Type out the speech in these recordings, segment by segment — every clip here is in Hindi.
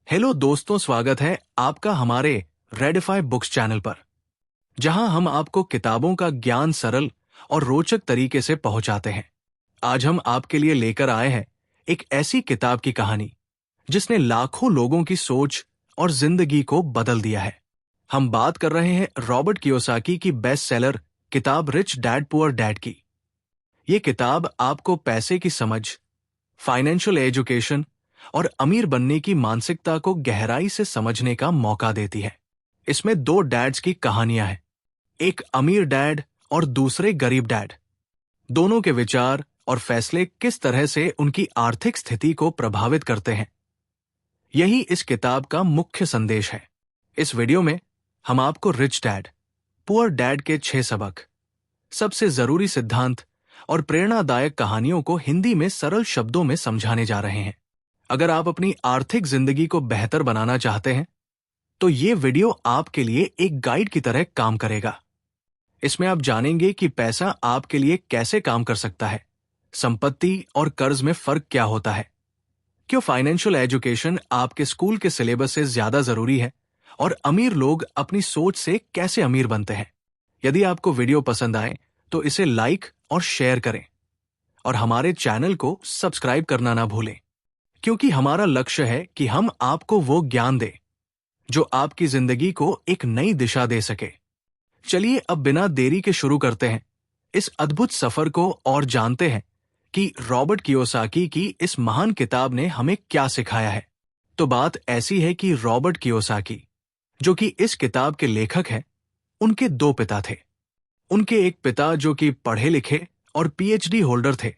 हेलो दोस्तों, स्वागत है आपका हमारे रेडिफाई बुक्स चैनल पर, जहां हम आपको किताबों का ज्ञान सरल और रोचक तरीके से पहुंचाते हैं। आज हम आपके लिए लेकर आए हैं एक ऐसी किताब की कहानी जिसने लाखों लोगों की सोच और जिंदगी को बदल दिया है। हम बात कर रहे हैं रॉबर्ट कियोसाकी की बेस्ट सेलर किताब रिच डैड पुअर डैड की। ये किताब आपको पैसे की समझ, फाइनेंशियल एजुकेशन और अमीर बनने की मानसिकता को गहराई से समझने का मौका देती है। इसमें दो डैड्स की कहानियां हैं, एक अमीर डैड और दूसरे गरीब डैड। दोनों के विचार और फैसले किस तरह से उनकी आर्थिक स्थिति को प्रभावित करते हैं, यही इस किताब का मुख्य संदेश है। इस वीडियो में हम आपको रिच डैड पुअर डैड के 6 सबक, सबसे जरूरी सिद्धांत और प्रेरणादायक कहानियों को हिंदी में सरल शब्दों में समझाने जा रहे हैं। अगर आप अपनी आर्थिक जिंदगी को बेहतर बनाना चाहते हैं, तो ये वीडियो आपके लिए एक गाइड की तरह काम करेगा। इसमें आप जानेंगे कि पैसा आपके लिए कैसे काम कर सकता है, संपत्ति और कर्ज में फर्क क्या होता है, क्यों फाइनेंशियल एजुकेशन आपके स्कूल के सिलेबस से ज्यादा जरूरी है, और अमीर लोग अपनी सोच से कैसे अमीर बनते हैं। यदि आपको वीडियो पसंद आए तो इसे लाइक और शेयर करें, और हमारे चैनल को सब्सक्राइब करना ना भूलें, क्योंकि हमारा लक्ष्य है कि हम आपको वो ज्ञान दें जो आपकी जिंदगी को एक नई दिशा दे सके। चलिए अब बिना देरी के शुरू करते हैं इस अद्भुत सफर को और जानते हैं कि रॉबर्ट कियोसाकी की इस महान किताब ने हमें क्या सिखाया है। तो बात ऐसी है कि रॉबर्ट कियोसाकी, जो कि इस किताब के लेखक हैं, उनके 2 पिता थे। उनके एक पिता जो कि पढ़े लिखे और पीएचडी होल्डर थे,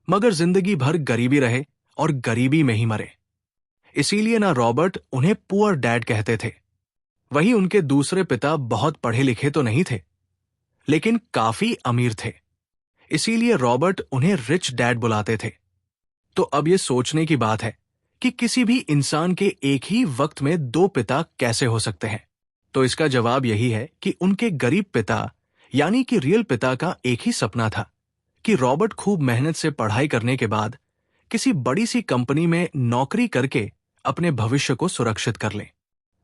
मगर जिंदगी भर गरीबी रहे और गरीबी में ही मरे। इसीलिए ना रॉबर्ट उन्हें पुअर डैड कहते थे। वहीं उनके दूसरे पिता बहुत पढ़े लिखे तो नहीं थे, लेकिन काफी अमीर थे। इसीलिए रॉबर्ट उन्हें रिच डैड बुलाते थे। तो अब यह सोचने की बात है कि किसी भी इंसान के एक ही वक्त में 2 पिता कैसे हो सकते हैं। तो इसका जवाब यही है कि उनके गरीब पिता यानी कि रियल पिता का एक ही सपना था कि रॉबर्ट खूब मेहनत से पढ़ाई करने के बाद किसी बड़ी सी कंपनी में नौकरी करके अपने भविष्य को सुरक्षित कर ले।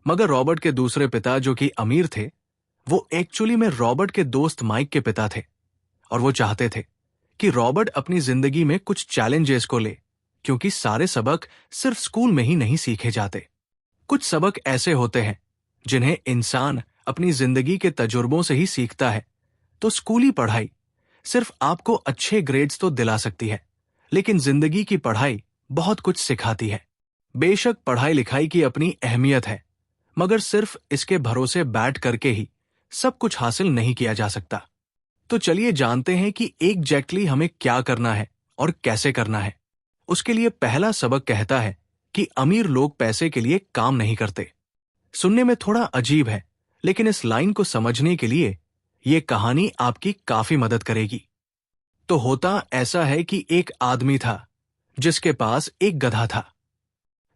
मगर रॉबर्ट के दूसरे पिता जो कि अमीर थे, वो एक्चुअली में रॉबर्ट के दोस्त माइक के पिता थे, और वो चाहते थे कि रॉबर्ट अपनी जिंदगी में कुछ चैलेंजेस को ले, क्योंकि सारे सबक सिर्फ स्कूल में ही नहीं सीखे जाते। कुछ सबक ऐसे होते हैं जिन्हें इंसान अपनी जिंदगी के तजुर्बों से ही सीखता है। तो स्कूली पढ़ाई सिर्फ आपको अच्छे ग्रेड्स तो दिला सकती है, लेकिन जिंदगी की पढ़ाई बहुत कुछ सिखाती है। बेशक पढ़ाई लिखाई की अपनी अहमियत है, मगर सिर्फ इसके भरोसे बैठ करके ही सब कुछ हासिल नहीं किया जा सकता। तो चलिए जानते हैं कि एग्जैक्टली हमें क्या करना है और कैसे करना है। उसके लिए पहला सबक कहता है कि अमीर लोग पैसे के लिए काम नहीं करते। सुनने में थोड़ा अजीब है, लेकिन इस लाइन को समझने के लिए ये कहानी आपकी काफी मदद करेगी। तो होता ऐसा है कि एक आदमी था जिसके पास एक गधा था।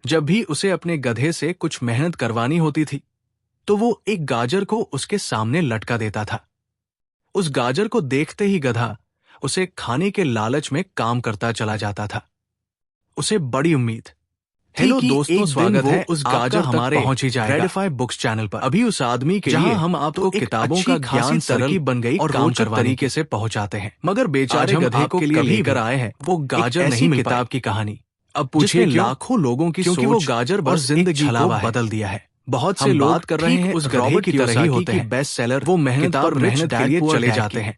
जब भी उसे अपने गधे से कुछ मेहनत करवानी होती थी, तो वो एक गाजर को उसके सामने लटका देता था। उस गाजर को देखते ही गधा उसे खाने के लालच में काम करता चला जाता था। उसे बड़ी उम्मीद हेलो दोस्तों, स्वागत है उस गाजर हमारे पहुंच ही जाएगा रेडिफाई बुक्स चैनल पर। अभी उस आदमी के लिए हम आपको किताबों का ज्ञान सरल बन गई और रोचक तरीके से पहुंचाते हैं। मगर बेचारे गधे को लिए लेकर आए हैं वो गाजर नहीं किताब की कहानी। अब पूछिए लाखों लोगों की सोच, वो गाजर बस जिंदगी को बदल दिया है। बहुत से लोग कर रहे हैं उस गधे की तरह ही होते हैं, बेस्ट सेलर, वो मेहनत के लिए चले जाते हैं।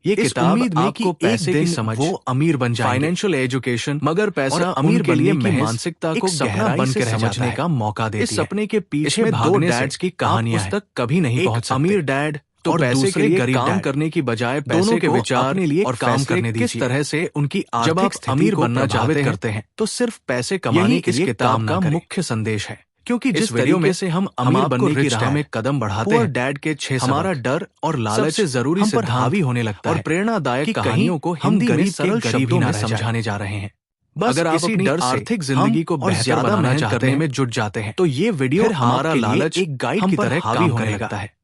ये किताब आपको पैसे की समझ, वो अमीर बन जाए, फाइनेंशियल एजुकेशन, मगर पैसा अमीर बनने की मानसिकता को गहराई से समझने का मौका देती है। इस सपने के पीछे 2 डैड्स की कहानियां हैं। तक कभी नहीं पहुंच सकते। अमीर डैड तो पैसे के लिए काम करने की बजाय दोनों के विचार अपने लिए और काम करने दीजिए। किस तरह से उनकी आर्थिक स्थिति को प्रभावित करते हैं, तो सिर्फ पैसे कमाने के लिए किताब का मुख्य संदेश है। क्योंकि जिस वीडियो में से हम अमीर बनने की राह में कदम बढ़ाते हैं, डैड के 6 हमारा डर और लालच से जरूरी हम पर हावी होने लगता है, और प्रेरणादायक कहानियों को हम गरीब सरल शब्दों में समझाने जा रहे हैं। अगर आप अपनी डर आर्थिक जिंदगी को बेहतर बनाना चाहते हैं में जुट जाते हैं, तो ये वीडियो हमारा लालच एक गाइड की तरह हावी होने लगता है।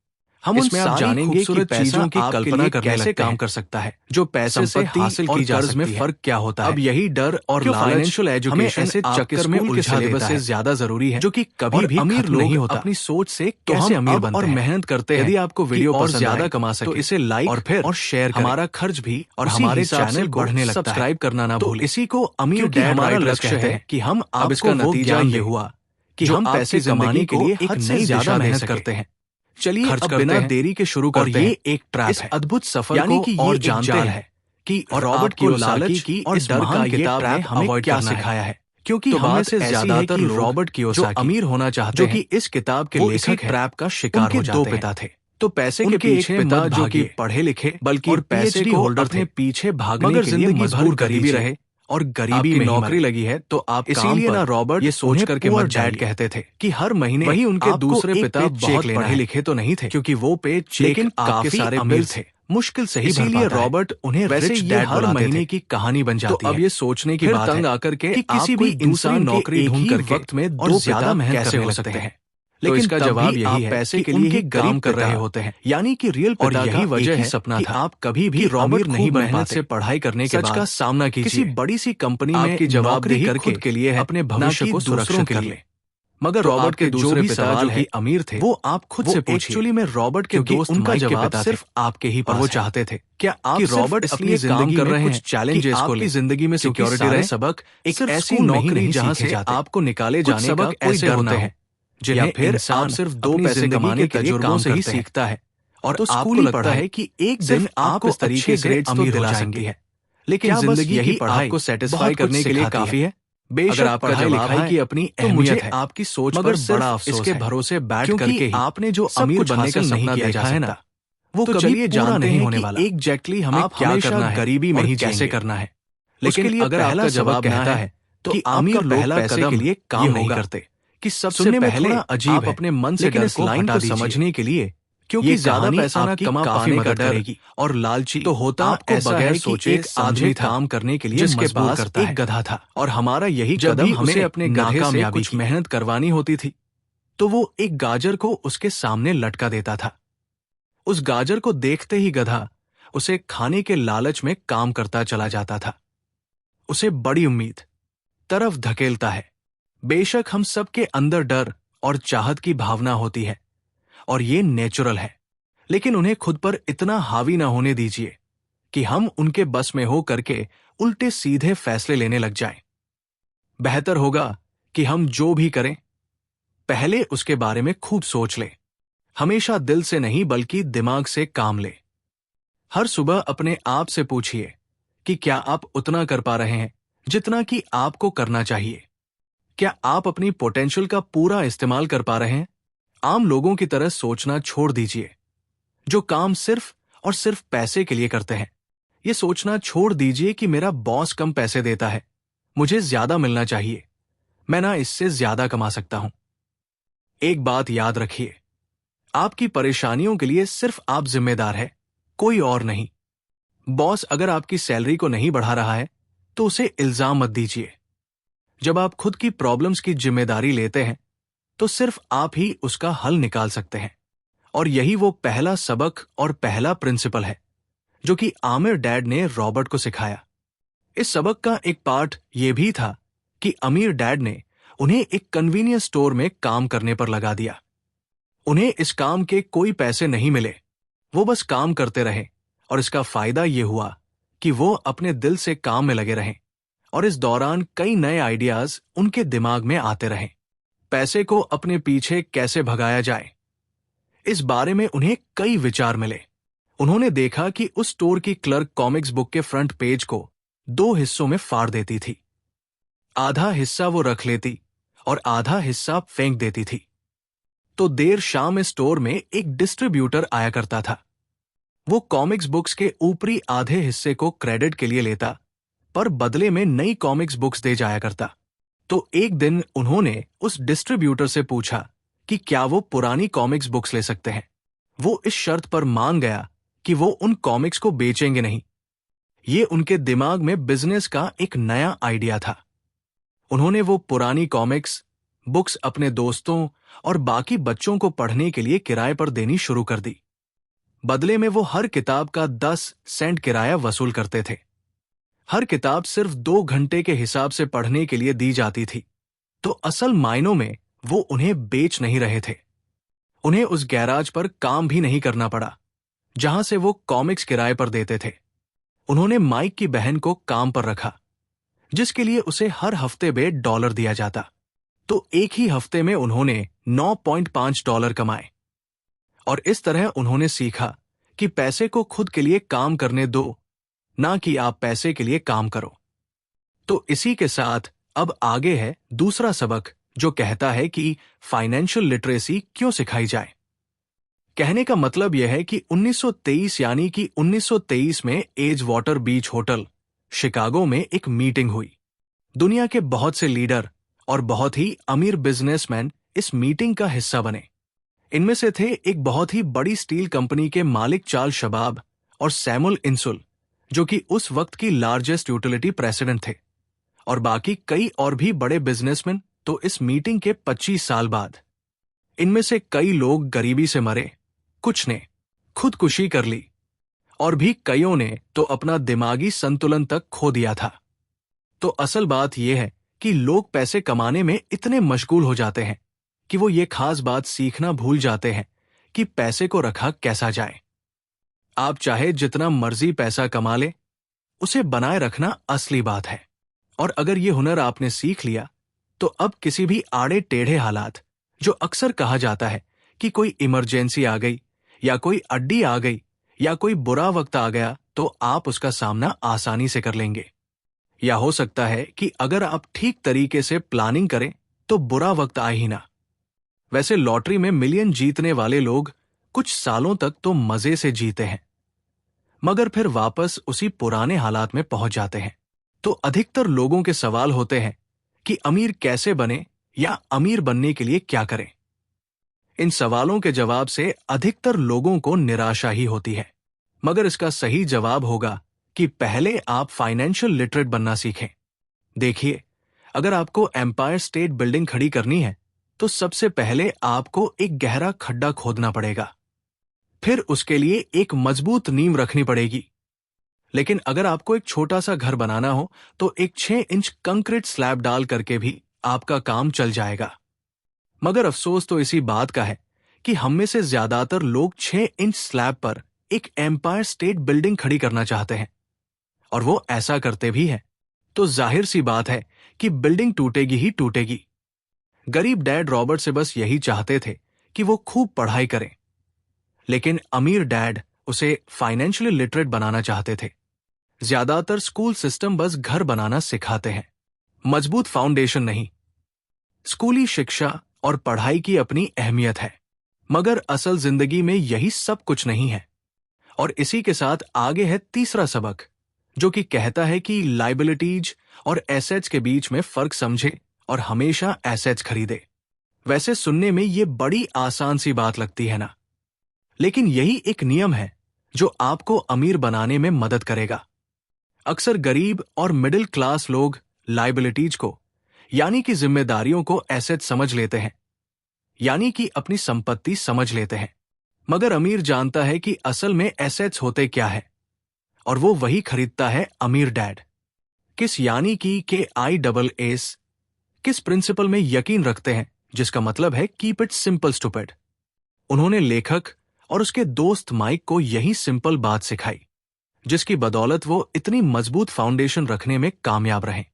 हम इसमें आप जानेंगे कि चीजों की कल्पना करने कैसे काम कर सकता है, जो पैसे से हासिल की जा सकती है, में फर्क क्या होता है। अब यही डर और फाइनेंशियल एजुकेशन ऐसे चक्कर में उलझा देता है, ज्यादा जरूरी है, जो कि कभी भी अमीर लोग नहीं होता। अपनी सोच से कैसे अमीर बनते हैं और मेहनत करते हैं। यदि आपको वीडियो और ज्यादा कमा सके तो इसे लाइक और फिर और शेयर करें। हमारा खर्च भी और हमारे चैनल को बढ़ने लगता है। सब्सक्राइब करना ना भूलें। इसी को अमीर डैड हमारा लक्ष्य है कि हम अब इसका नतीजा ये हुआ कि हम पैसे कमाने के लिए एक नई ज्यादा मेहनत करते हैं। चलिए अब बिना देरी के शुरू करते हैं। ये एक ट्रैप है, अद्भुत सफर यानी कि और जानते हैं कि रॉबर्ट कियोसाकी की और डर का ये ट्रैप हमें क्या सिखाया है। क्योंकि हम से ज्यादातर रॉबर्ट कियोसाकी अमीर होना चाहते हैं, जो कि इस किताब के लेखक ट्रैप का शिकार हो जाते हैं। दो पिता थे, तो पैसे के पीछे पिता जो कि पढ़े लिखे बल्कि पैसे को होल्डर थे, पीछे भागने के लिए मजबूर गरीबी रहे और गरीबी में नौकरी लगी है तो आप इसीलिए ना रॉबर्ट ये सोच करके मत डैड कहते थे कि हर महीने वही उनके दूसरे पिता बहुत पढ़े लिखे तो नहीं थे, क्योंकि वो पे लेकिन काफी सारे बिल थे, मुश्किल से ही इसीलिए रॉबर्ट उन्हें वैसे ये हर महीने की कहानी बन जाती है। तो अब ये सोचने की बात तंग आकर के किसी भी इंसान नौकरी ढूंढ करके वक्त में और ज्यादा मेहनत कैसे हो सकते हैं। लेकिन इसका जवाब यही है पैसे के लिए काम कर रहे होते हैं, यानी कि रियल पिता और यही वजह है सपना था आप कभी भी रॉबर्ट नहीं बन पाते। से पढ़ाई करने के बाद का सामना कीजिए, किसी बड़ी सी कंपनी में आपकी जवाबदेही खुद के लिए है, अपने भविष्य को सुरक्षित कर ले। मगर रॉबर्ट के दूसरे पिता जो कि अमीर थे वो आप खुद से पूछिए। एक्चुअली में रॉबर्ट के दोस्त उनका जवाब सिर्फ आपके ही पास वो चाहते थे क्या आप रॉबर्ट अपनी जिंदगी कर रहे हैं कुछ चैलेंजेस को ले, जिंदगी में सिक्योरिटी रहे सबक एक ऐसी नौकरी जहां से आपको निकाले जाने का ऐसे होते हैं जिन्हें फिर आप सिर्फ दो पैसे कमाने के तजुर्बों से ही सीखता है। और तो आपको लगता है कि एक दिन आपको इस तरीके से अमीर हो जाएंगे है, लेकिन जिंदगी की पढ़ाई को सेटिस्फाई करने के लिए काफी है। बेशक आपका जवाब है कि अपनी अहमियत है, आपकी सोच पर बड़ा अफसोस इसके भरोसे बैठ करके आपने जो अमीर बनने का सपना देखा है ना, वो कभी पूरा नहीं होने वाला। एग्जैक्टली हमें क्या करना है, गरीबी में ही कैसे करना है। लेकिन अगर आपका जवाब कहता है कि अमीर लोग पैसे के लिए काम नहीं करते, कि सबसे पहले अजीब अपने मन से इस लाइन को समझने के लिए, क्योंकि ज्यादा पैसा ना कमा पाने का डर और लालची तो होता आपको बगैर सोचे एक आदमी काम करने के लिए जिसके पास एक गधा था और हमारा यही कदम हमें अपने गधे से कुछ मेहनत करवानी होती थी तो वो एक गाजर को उसके सामने लटका देता था। उस गाजर को देखते ही गधा उसे खाने के लालच में काम करता चला जाता था, उसे बड़ी उम्मीद तरफ धकेलता है। बेशक हम सबके अंदर डर और चाहत की भावना होती है और ये नेचुरल है, लेकिन उन्हें खुद पर इतना हावी ना होने दीजिए कि हम उनके बस में हो करके उल्टे सीधे फैसले लेने लग जाएं। बेहतर होगा कि हम जो भी करें पहले उसके बारे में खूब सोच लें, हमेशा दिल से नहीं बल्कि दिमाग से काम लें। हर सुबह अपने आप से पूछिए कि क्या आप उतना कर पा रहे हैं जितना कि आपको करना चाहिए। क्या आप अपनी पोटेंशियल का पूरा इस्तेमाल कर पा रहे हैं। आम लोगों की तरह सोचना छोड़ दीजिए जो काम सिर्फ और सिर्फ पैसे के लिए करते हैं। यह सोचना छोड़ दीजिए कि मेरा बॉस कम पैसे देता है, मुझे ज्यादा मिलना चाहिए, मैं ना इससे ज्यादा कमा सकता हूं। एक बात याद रखिए, आपकी परेशानियों के लिए सिर्फ आप जिम्मेदार हैं, कोई और नहीं। बॉस अगर आपकी सैलरी को नहीं बढ़ा रहा है तो उसे इल्जाम मत दीजिए। जब आप खुद की प्रॉब्लम्स की जिम्मेदारी लेते हैं तो सिर्फ आप ही उसका हल निकाल सकते हैं। और यही वो पहला सबक और पहला प्रिंसिपल है जो कि आमिर डैड ने रॉबर्ट को सिखाया। इस सबक का एक पार्ट यह भी था कि अमीर डैड ने उन्हें एक कन्वीनियंस स्टोर में काम करने पर लगा दिया। उन्हें इस काम के कोई पैसे नहीं मिले, वो बस काम करते रहे और इसका फायदा यह हुआ कि वो अपने दिल से काम में लगे रहें और इस दौरान कई नए आइडियाज उनके दिमाग में आते रहें। पैसे को अपने पीछे कैसे भगाया जाए, इस बारे में उन्हें कई विचार मिले। उन्होंने देखा कि उस स्टोर की क्लर्क कॉमिक्स बुक के फ्रंट पेज को 2 हिस्सों में फाड़ देती थी। आधा हिस्सा वो रख लेती और आधा हिस्सा फेंक देती थी। तो देर शाम इस स्टोर में एक डिस्ट्रीब्यूटर आया करता था। वो कॉमिक्स बुक्स के ऊपरी आधे हिस्से को क्रेडिट के लिए लेता पर बदले में नई कॉमिक्स बुक्स दे जाया करता। तो एक दिन उन्होंने उस डिस्ट्रीब्यूटर से पूछा कि क्या वो पुरानी कॉमिक्स बुक्स ले सकते हैं। वो इस शर्त पर मान गया कि वो उन कॉमिक्स को बेचेंगे नहीं। ये उनके दिमाग में बिजनेस का एक नया आइडिया था। उन्होंने वो पुरानी कॉमिक्स बुक्स अपने दोस्तों और बाकी बच्चों को पढ़ने के लिए किराए पर देनी शुरू कर दी। बदले में वो हर किताब का 10 सेंट किराया वसूल करते थे। हर किताब सिर्फ 2 घंटे के हिसाब से पढ़ने के लिए दी जाती थी, तो असल मायनों में वो उन्हें बेच नहीं रहे थे। उन्हें उस गैराज पर काम भी नहीं करना पड़ा जहां से वो कॉमिक्स किराए पर देते थे। उन्होंने माइक की बहन को काम पर रखा, जिसके लिए उसे हर हफ्ते $1 दिया जाता। तो एक ही हफ्ते में उन्होंने $9.5 कमाए। और इस तरह उन्होंने सीखा कि पैसे को खुद के लिए काम करने दो, ना कि आप पैसे के लिए काम करो। तो इसी के साथ अब आगे है दूसरा सबक, जो कहता है कि फाइनेंशियल लिटरेसी क्यों सिखाई जाए। कहने का मतलब यह है कि 1923 यानी कि 1923 में एज वाटर बीच होटल शिकागो में एक मीटिंग हुई। दुनिया के बहुत से लीडर और बहुत ही अमीर बिजनेसमैन इस मीटिंग का हिस्सा बने। इनमें से थे एक बहुत ही बड़ी स्टील कंपनी के मालिक चार्ल्स शबाब और सैमुअल इंसुल, जो कि उस वक्त की लार्जेस्ट यूटिलिटी प्रेसिडेंट थे, और बाकी कई और भी बड़े बिजनेसमैन। तो इस मीटिंग के 25 साल बाद इनमें से कई लोग गरीबी से मरे, कुछ ने खुदकुशी कर ली, और भी कईयों ने तो अपना दिमागी संतुलन तक खो दिया था। तो असल बात यह है कि लोग पैसे कमाने में इतने मशगूल हो जाते हैं कि वो ये खास बात सीखना भूल जाते हैं कि पैसे को रखा कैसा जाए। आप चाहे जितना मर्जी पैसा कमा ले, उसे बनाए रखना असली बात है। और अगर ये हुनर आपने सीख लिया, तो अब किसी भी आड़े टेढ़े हालात, जो अक्सर कहा जाता है कि कोई इमरजेंसी आ गई या कोई अड्डी आ गई या कोई बुरा वक्त आ गया, तो आप उसका सामना आसानी से कर लेंगे। या हो सकता है कि अगर आप ठीक तरीके से प्लानिंग करें तो बुरा वक्त आए ही ना। वैसे लॉटरी में मिलियन जीतने वाले लोग कुछ सालों तक तो मजे से जीते हैं, मगर फिर वापस उसी पुराने हालात में पहुंच जाते हैं। तो अधिकतर लोगों के सवाल होते हैं कि अमीर कैसे बने या अमीर बनने के लिए क्या करें। इन सवालों के जवाब से अधिकतर लोगों को निराशा ही होती है, मगर इसका सही जवाब होगा कि पहले आप फाइनेंशियल लिटरेट बनना सीखें। देखिए, अगर आपको एम्पायर स्टेट बिल्डिंग खड़ी करनी है, तो सबसे पहले आपको एक गहरा खड्डा खोदना पड़ेगा, फिर उसके लिए एक मजबूत नींव रखनी पड़ेगी। लेकिन अगर आपको एक छोटा सा घर बनाना हो, तो एक 6 इंच कंक्रीट स्लैब डाल करके भी आपका काम चल जाएगा। मगर अफसोस तो इसी बात का है कि हम में से ज्यादातर लोग 6 इंच स्लैब पर एक एम्पायर स्टेट बिल्डिंग खड़ी करना चाहते हैं, और वो ऐसा करते भी हैं। तो जाहिर सी बात है कि बिल्डिंग टूटेगी ही टूटेगी। गरीब डैड रॉबर्ट से बस यही चाहते थे कि वो खूब पढ़ाई करें, लेकिन अमीर डैड उसे फाइनेंशियली लिटरेट बनाना चाहते थे। ज्यादातर स्कूल सिस्टम बस घर बनाना सिखाते हैं, मजबूत फाउंडेशन नहीं। स्कूली शिक्षा और पढ़ाई की अपनी अहमियत है, मगर असल जिंदगी में यही सब कुछ नहीं है। और इसी के साथ आगे है तीसरा सबक, जो कि कहता है कि लायबिलिटीज और एसेट्स के बीच में फर्क समझे और हमेशा एसेट्स खरीदे। वैसे सुनने में ये बड़ी आसान सी बात लगती है ना, लेकिन यही एक नियम है जो आपको अमीर बनाने में मदद करेगा। अक्सर गरीब और मिडिल क्लास लोग लायबिलिटीज को, यानी कि जिम्मेदारियों को एसेट समझ लेते हैं, यानी कि अपनी संपत्ति समझ लेते हैं। मगर अमीर जानता है कि असल में एसेट्स होते क्या है, और वो वही खरीदता है अमीर डैड। किस यानी कि KISS किस प्रिंसिपल में यकीन रखते हैं, जिसका मतलब है कीप इट सिंपल स्टूपिड। उन्होंने लेखक और उसके दोस्त माइक को यही सिंपल बात सिखाई, जिसकी बदौलत वो इतनी मजबूत फाउंडेशन रखने में कामयाब रहे।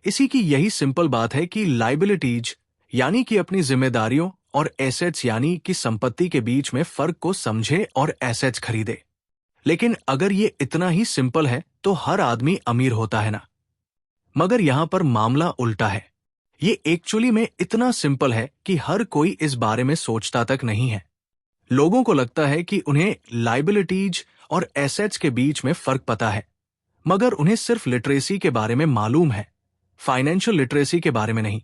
इसी की यही सिंपल बात है कि लायबिलिटीज यानी कि अपनी जिम्मेदारियों और एसेट्स यानी कि संपत्ति के बीच में फर्क को समझे और एसेट्स खरीदे। लेकिन अगर ये इतना ही सिंपल है तो हर आदमी अमीर होता है ना। मगर यहां पर मामला उल्टा है। ये एक्चुअली में इतना सिंपल है कि हर कोई इस बारे में सोचता तक नहीं है। लोगों को लगता है कि उन्हें लायबिलिटीज और एसेट्स के बीच में फर्क पता है, मगर उन्हें सिर्फ लिटरेसी के बारे में मालूम है, फाइनेंशियल लिटरेसी के बारे में नहीं।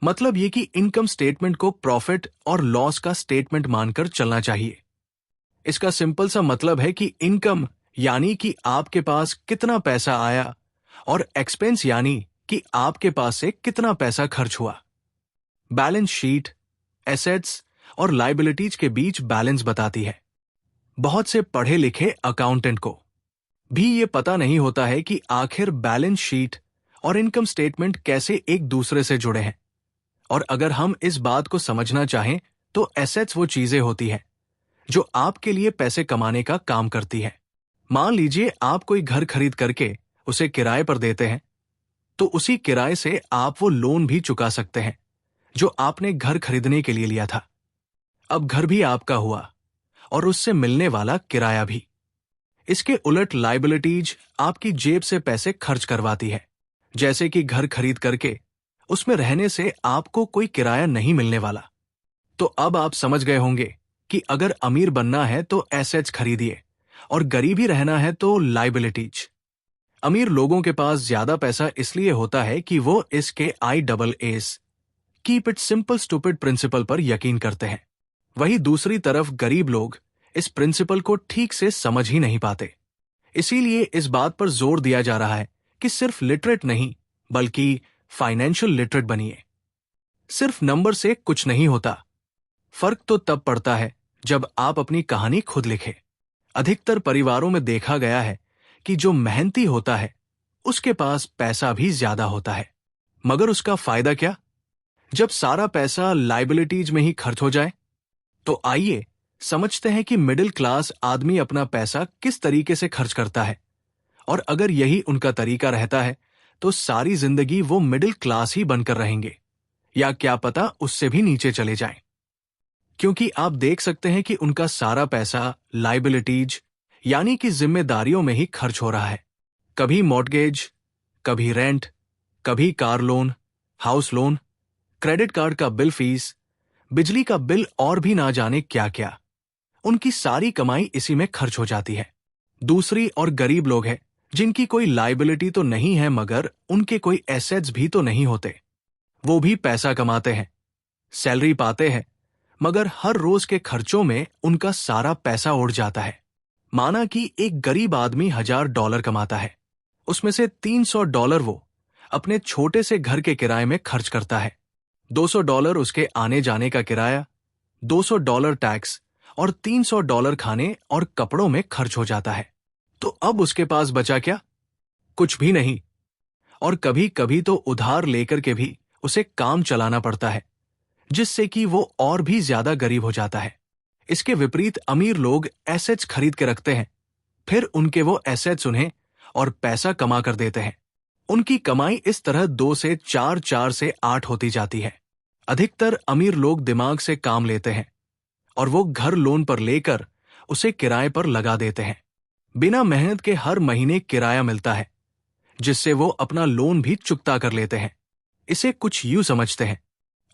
मतलब ये कि इनकम स्टेटमेंट को प्रॉफिट और लॉस का स्टेटमेंट मानकर चलना चाहिए। इसका सिंपल सा मतलब है कि इनकम यानी कि आपके पास कितना पैसा आया, और एक्सपेंस यानी कि आपके पास से कितना पैसा खर्च हुआ। बैलेंस शीट एसेट्स और लायबिलिटीज के बीच बैलेंस बताती है। बहुत से पढ़े लिखे अकाउंटेंट को भी ये पता नहीं होता है कि आखिर बैलेंस शीट और इनकम स्टेटमेंट कैसे एक दूसरे से जुड़े हैं। और अगर हम इस बात को समझना चाहें तो एसेट्स वो चीजें होती हैं जो आपके लिए पैसे कमाने का काम करती है। मान लीजिए आप कोई घर खरीद करके उसे किराए पर देते हैं, तो उसी किराए से आप वो लोन भी चुका सकते हैं जो आपने घर खरीदने के लिए लिया था। अब घर भी आपका हुआ और उससे मिलने वाला किराया भी। इसके उलट लायबिलिटीज आपकी जेब से पैसे खर्च करवाती है, जैसे कि घर खरीद करके उसमें रहने से आपको कोई किराया नहीं मिलने वाला। तो अब आप समझ गए होंगे कि अगर अमीर बनना है तो एसेट्स खरीदिए और गरीब ही रहना है तो लायबिलिटीज। अमीर लोगों के पास ज्यादा पैसा इसलिए होता है कि वो इसके IAAS keep it simple stupid principle पर यकीन करते हैं। वही दूसरी तरफ गरीब लोग इस प्रिंसिपल को ठीक से समझ ही नहीं पाते। इसीलिए इस बात पर जोर दिया जा रहा है कि सिर्फ लिटरेट नहीं बल्कि फाइनेंशियल लिटरेट बनिए। सिर्फ नंबर से कुछ नहीं होता। फर्क तो तब पड़ता है जब आप अपनी कहानी खुद लिखें। अधिकतर परिवारों में देखा गया है कि जो मेहनती होता है उसके पास पैसा भी ज्यादा होता है, मगर उसका फायदा क्या जब सारा पैसा लायबिलिटीज में ही खर्च हो जाए। तो आइए समझते हैं कि मिडिल क्लास आदमी अपना पैसा किस तरीके से खर्च करता है, और अगर यही उनका तरीका रहता है तो सारी जिंदगी वो मिडिल क्लास ही बनकर रहेंगे, या क्या पता उससे भी नीचे चले जाएं। क्योंकि आप देख सकते हैं कि उनका सारा पैसा लायबिलिटीज यानी कि जिम्मेदारियों में ही खर्च हो रहा है। कभी मॉर्टगेज, कभी रेंट, कभी car loan, house loan, credit card का बिल फीस, बिजली का बिल और भी ना जाने क्या क्या। उनकी सारी कमाई इसी में खर्च हो जाती है। दूसरी और गरीब लोग हैं जिनकी कोई लायबिलिटी तो नहीं है मगर उनके कोई एसेट्स भी तो नहीं होते। वो भी पैसा कमाते हैं, सैलरी पाते हैं, मगर हर रोज के खर्चों में उनका सारा पैसा उड़ जाता है। माना कि एक गरीब आदमी $1000 कमाता है, उसमें से $300 वो अपने छोटे से घर के किराए में खर्च करता है, $200 उसके आने जाने का किराया, $200 टैक्स और $300 खाने और कपड़ों में खर्च हो जाता है। तो अब उसके पास बचा क्या? कुछ भी नहीं। और कभी कभी तो उधार लेकर के भी उसे काम चलाना पड़ता है, जिससे कि वो और भी ज्यादा गरीब हो जाता है। इसके विपरीत अमीर लोग एसेट्स खरीद के रखते हैं, फिर उनके वो एसेट्स उन्हें और पैसा कमा कर देते हैं। उनकी कमाई इस तरह 2 से 4, 4 से 8 होती जाती है। अधिकतर अमीर लोग दिमाग से काम लेते हैं और वो घर लोन पर लेकर उसे किराए पर लगा देते हैं। बिना मेहनत के हर महीने किराया मिलता है, जिससे वो अपना लोन भी चुकता कर लेते हैं। इसे कुछ यूं समझते हैं,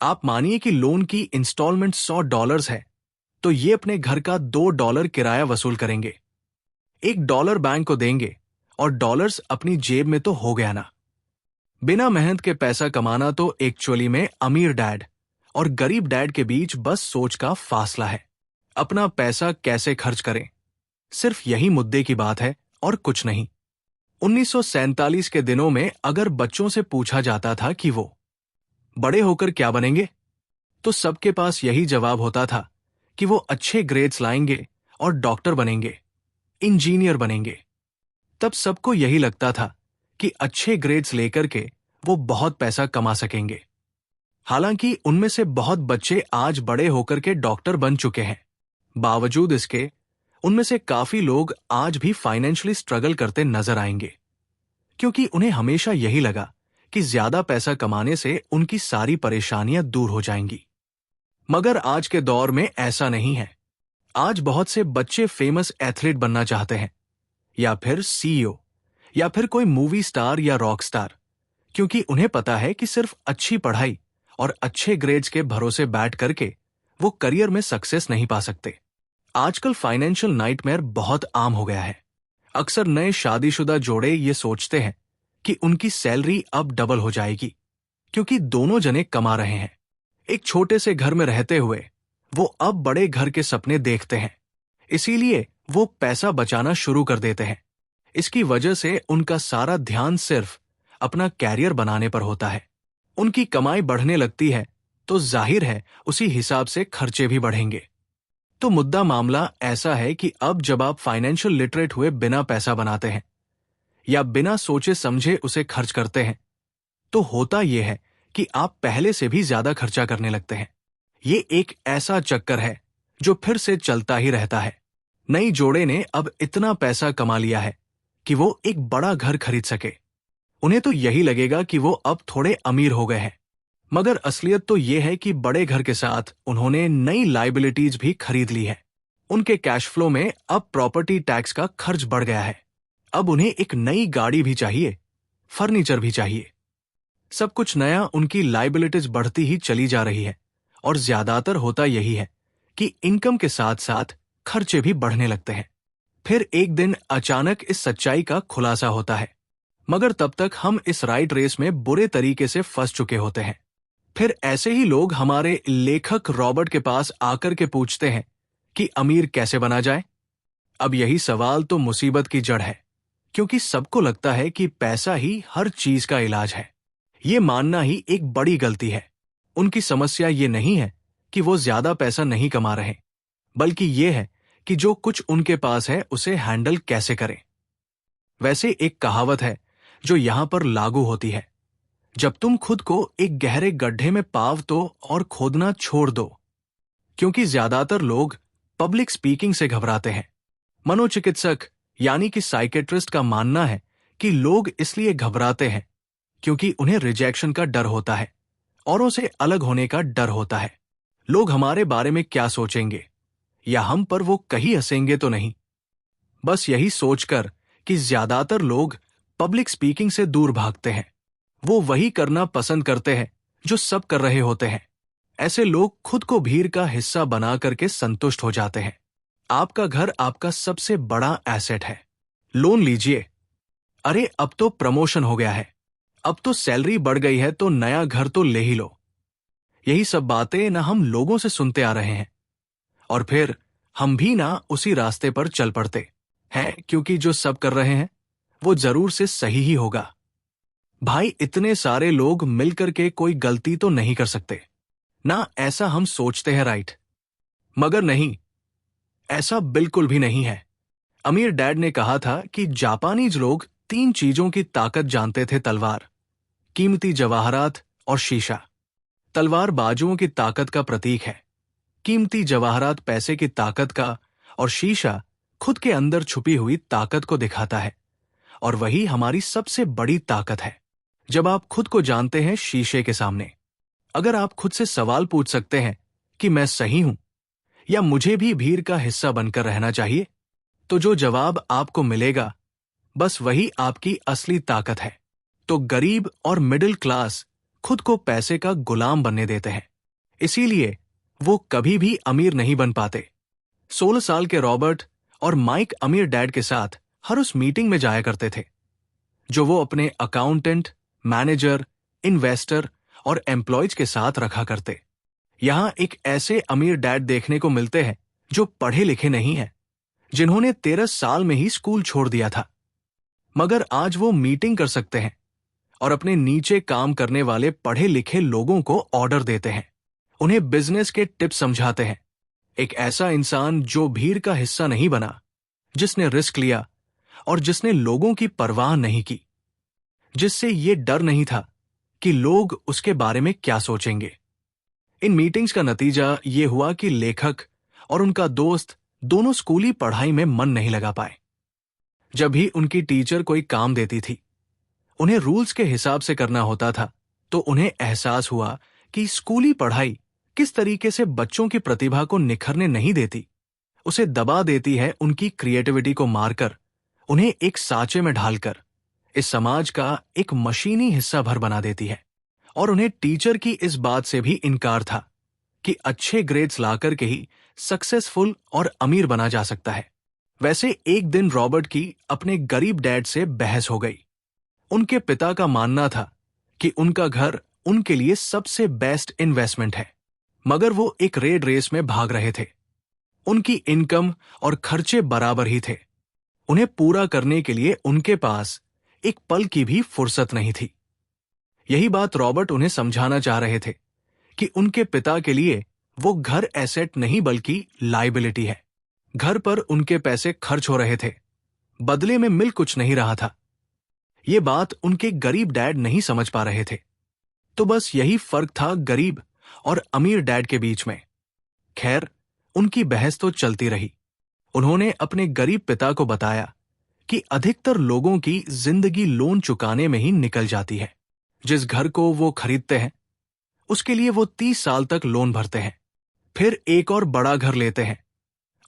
आप मानिए कि लोन की इंस्टॉलमेंट $100 है, तो ये अपने घर का $2 किराया वसूल करेंगे। $1 बैंक को देंगे और डॉलर्स अपनी जेब में तो हो गया ना। बिना मेहनत के पैसा कमाना तो एक्चुअली में अमीर डैड और गरीब डैड के बीच बस सोच का फासला है। अपना पैसा कैसे खर्च करें, सिर्फ यही मुद्दे की बात है और कुछ नहीं। 1947 के दिनों में अगर बच्चों से पूछा जाता था कि वो बड़े होकर क्या बनेंगे, तो सबके पास यही जवाब होता था कि वो अच्छे ग्रेड्स लाएंगे और डॉक्टर बनेंगे, इंजीनियर बनेंगे। तब सबको यही लगता था कि अच्छे ग्रेड्स लेकर के वो बहुत पैसा कमा सकेंगे। हालांकि उनमें से बहुत बच्चे आज बड़े होकर के डॉक्टर बन चुके हैं। बावजूद इसके उनमें से काफी लोग आज भी फाइनेंशियली स्ट्रगल करते नजर आएंगे, क्योंकि उन्हें हमेशा यही लगा कि ज्यादा पैसा कमाने से उनकी सारी परेशानियां दूर हो जाएंगी। मगर आज के दौर में ऐसा नहीं है। आज बहुत से बच्चे फेमस एथलीट बनना चाहते हैं, या फिर CEO, या फिर कोई मूवी स्टार या रॉक स्टार, क्योंकि उन्हें पता है कि सिर्फ अच्छी पढ़ाई और अच्छे ग्रेड्स के भरोसे बैठ करके वो करियर में सक्सेस नहीं पा सकते। आजकल फाइनेंशियल नाइटमेयर बहुत आम हो गया है। अक्सर नए शादीशुदा जोड़े ये सोचते हैं कि उनकी सैलरी अब डबल हो जाएगी, क्योंकि दोनों जने कमा रहे हैं। एक छोटे से घर में रहते हुए वो अब बड़े घर के सपने देखते हैं, इसीलिए वो पैसा बचाना शुरू कर देते हैं। इसकी वजह से उनका सारा ध्यान सिर्फ अपना कैरियर बनाने पर होता है। उनकी कमाई बढ़ने लगती है तो जाहिर है उसी हिसाब से खर्चे भी बढ़ेंगे। तो मुद्दा मामला ऐसा है कि अब जब आप फाइनेंशियल लिटरेट हुए बिना पैसा बनाते हैं या बिना सोचे समझे उसे खर्च करते हैं, तो होता यह है कि आप पहले से भी ज्यादा खर्चा करने लगते हैं। ये एक ऐसा चक्कर है जो फिर से चलता ही रहता है। नई जोड़े ने अब इतना पैसा कमा लिया है कि वो एक बड़ा घर खरीद सके। उन्हें तो यही लगेगा कि वो अब थोड़े अमीर हो गए हैं, मगर असलियत तो ये है कि बड़े घर के साथ उन्होंने नई लायबिलिटीज भी खरीद ली है। उनके कैश फ्लो में अब प्रॉपर्टी टैक्स का खर्च बढ़ गया है। अब उन्हें एक नई गाड़ी भी चाहिए, फर्नीचर भी चाहिए। सब कुछ नया, उनकी लायबिलिटीज बढ़ती ही चली जा रही है और ज्यादातर होता यही है कि इनकम के साथ साथ खर्चे भी बढ़ने लगते हैं। फिर एक दिन अचानक इस सच्चाई का खुलासा होता है, मगर तब तक हम इस राइट रेस में बुरे तरीके से फंस चुके होते हैं। फिर ऐसे ही लोग हमारे लेखक रॉबर्ट के पास आकर के पूछते हैं कि अमीर कैसे बना जाए। अब यही सवाल तो मुसीबत की जड़ है, क्योंकि सबको लगता है कि पैसा ही हर चीज का इलाज है। ये मानना ही एक बड़ी गलती है। उनकी समस्या ये नहीं है कि वो ज्यादा पैसा नहीं कमा रहे, बल्कि ये है कि जो कुछ उनके पास है उसे हैंडल कैसे करें। वैसे एक कहावत है जो यहां पर लागू होती है, जब तुम खुद को एक गहरे गड्ढे में पाव दो और खोदना छोड़ दो। क्योंकि ज्यादातर लोग पब्लिक स्पीकिंग से घबराते हैं। मनोचिकित्सक यानी कि साइकेट्रिस्ट का मानना है कि लोग इसलिए घबराते हैं क्योंकि उन्हें रिजेक्शन का डर होता है, औरों से अलग होने का डर होता है। लोग हमारे बारे में क्या सोचेंगे, या हम पर वो कहीं हंसेंगे तो नहीं। बस यही सोचकर कि ज्यादातर लोग पब्लिक स्पीकिंग से दूर भागते हैं। वो वही करना पसंद करते हैं जो सब कर रहे होते हैं। ऐसे लोग खुद को भीड़ का हिस्सा बना करके संतुष्ट हो जाते हैं। आपका घर आपका सबसे बड़ा एसेट है। लोन लीजिए। अरे अब तो प्रमोशन हो गया है, अब तो सैलरी बढ़ गई है, तो नया घर तो ले ही लो। यही सब बातें ना हम लोगों से सुनते आ रहे हैं, और फिर हम भी ना उसी रास्ते पर चल पड़ते हैं, क्योंकि जो सब कर रहे हैं वो जरूर से सही ही होगा। भाई, इतने सारे लोग मिलकर के कोई गलती तो नहीं कर सकते ना, ऐसा हम सोचते हैं, राइट? मगर नहीं, ऐसा बिल्कुल भी नहीं है। अमीर डैड ने कहा था कि जापानीज लोग 3 चीजों की ताकत जानते थे: तलवार, कीमती जवाहरात और शीशा। तलवार बाजुओं की ताकत का प्रतीक है, कीमती जवाहरात पैसे की ताकत का, और शीशा खुद के अंदर छुपी हुई ताकत को दिखाता है। और वही हमारी सबसे बड़ी ताकत है। जब आप खुद को जानते हैं शीशे के सामने, अगर आप खुद से सवाल पूछ सकते हैं कि मैं सही हूं या मुझे भी भीड़ का हिस्सा बनकर रहना चाहिए, तो जो जवाब आपको मिलेगा बस वही आपकी असली ताकत है। तो गरीब और मिडिल क्लास खुद को पैसे का गुलाम बनने देते हैं, इसीलिए वो कभी भी अमीर नहीं बन पाते। 16 साल के रॉबर्ट और माइक अमीर डैड के साथ हर उस मीटिंग में जाया करते थे जो वो अपने अकाउंटेंट, मैनेजर, इन्वेस्टर और एम्प्लॉयज के साथ रखा करते। यहां एक ऐसे अमीर डैड देखने को मिलते हैं जो पढ़े लिखे नहीं हैं, जिन्होंने 13 साल में ही स्कूल छोड़ दिया था, मगर आज वो मीटिंग कर सकते हैं और अपने नीचे काम करने वाले पढ़े लिखे लोगों को ऑर्डर देते हैं, उन्हें बिजनेस के टिप्स समझाते हैं। एक ऐसा इंसान जो भीड़ का हिस्सा नहीं बना, जिसने रिस्क लिया और जिसने लोगों की परवाह नहीं की, जिससे ये डर नहीं था कि लोग उसके बारे में क्या सोचेंगे। इन मीटिंग्स का नतीजा ये हुआ कि लेखक और उनका दोस्त दोनों स्कूली पढ़ाई में मन नहीं लगा पाए। जब भी उनकी टीचर कोई काम देती थी, उन्हें रूल्स के हिसाब से करना होता था, तो उन्हें एहसास हुआ कि स्कूली पढ़ाई किस तरीके से बच्चों की प्रतिभा को निखरने नहीं देती, उसे दबा देती है, उनकी क्रिएटिविटी को मारकर, उन्हें एक साँचे में ढालकर इस समाज का एक मशीनी हिस्सा भर बना देती है। और उन्हें टीचर की इस बात से भी इनकार था कि अच्छे ग्रेड्स लाकर के ही सक्सेसफुल और अमीर बना जा सकता है। वैसे एक दिन रॉबर्ट की अपने गरीब डैड से बहस हो गई। उनके पिता का मानना था कि उनका घर उनके लिए सबसे बेस्ट इन्वेस्टमेंट है, मगर वो एक रेड रेस में भाग रहे थे। उनकी इनकम और खर्चे बराबर ही थे। उन्हें पूरा करने के लिए उनके पास एक पल की भी फुर्सत नहीं थी। यही बात रॉबर्ट उन्हें समझाना चाह रहे थे कि उनके पिता के लिए वो घर एसेट नहीं बल्कि लायबिलिटी है। घर पर उनके पैसे खर्च हो रहे थे, बदले में मिल कुछ नहीं रहा था। ये बात उनके गरीब डैड नहीं समझ पा रहे थे। तो बस यही फर्क था गरीब और अमीर डैड के बीच में। खैर, उनकी बहस तो चलती रही। उन्होंने अपने गरीब पिता को बताया कि अधिकतर लोगों की जिंदगी लोन चुकाने में ही निकल जाती है। जिस घर को वो खरीदते हैं उसके लिए वो 30 साल तक लोन भरते हैं, फिर एक और बड़ा घर लेते हैं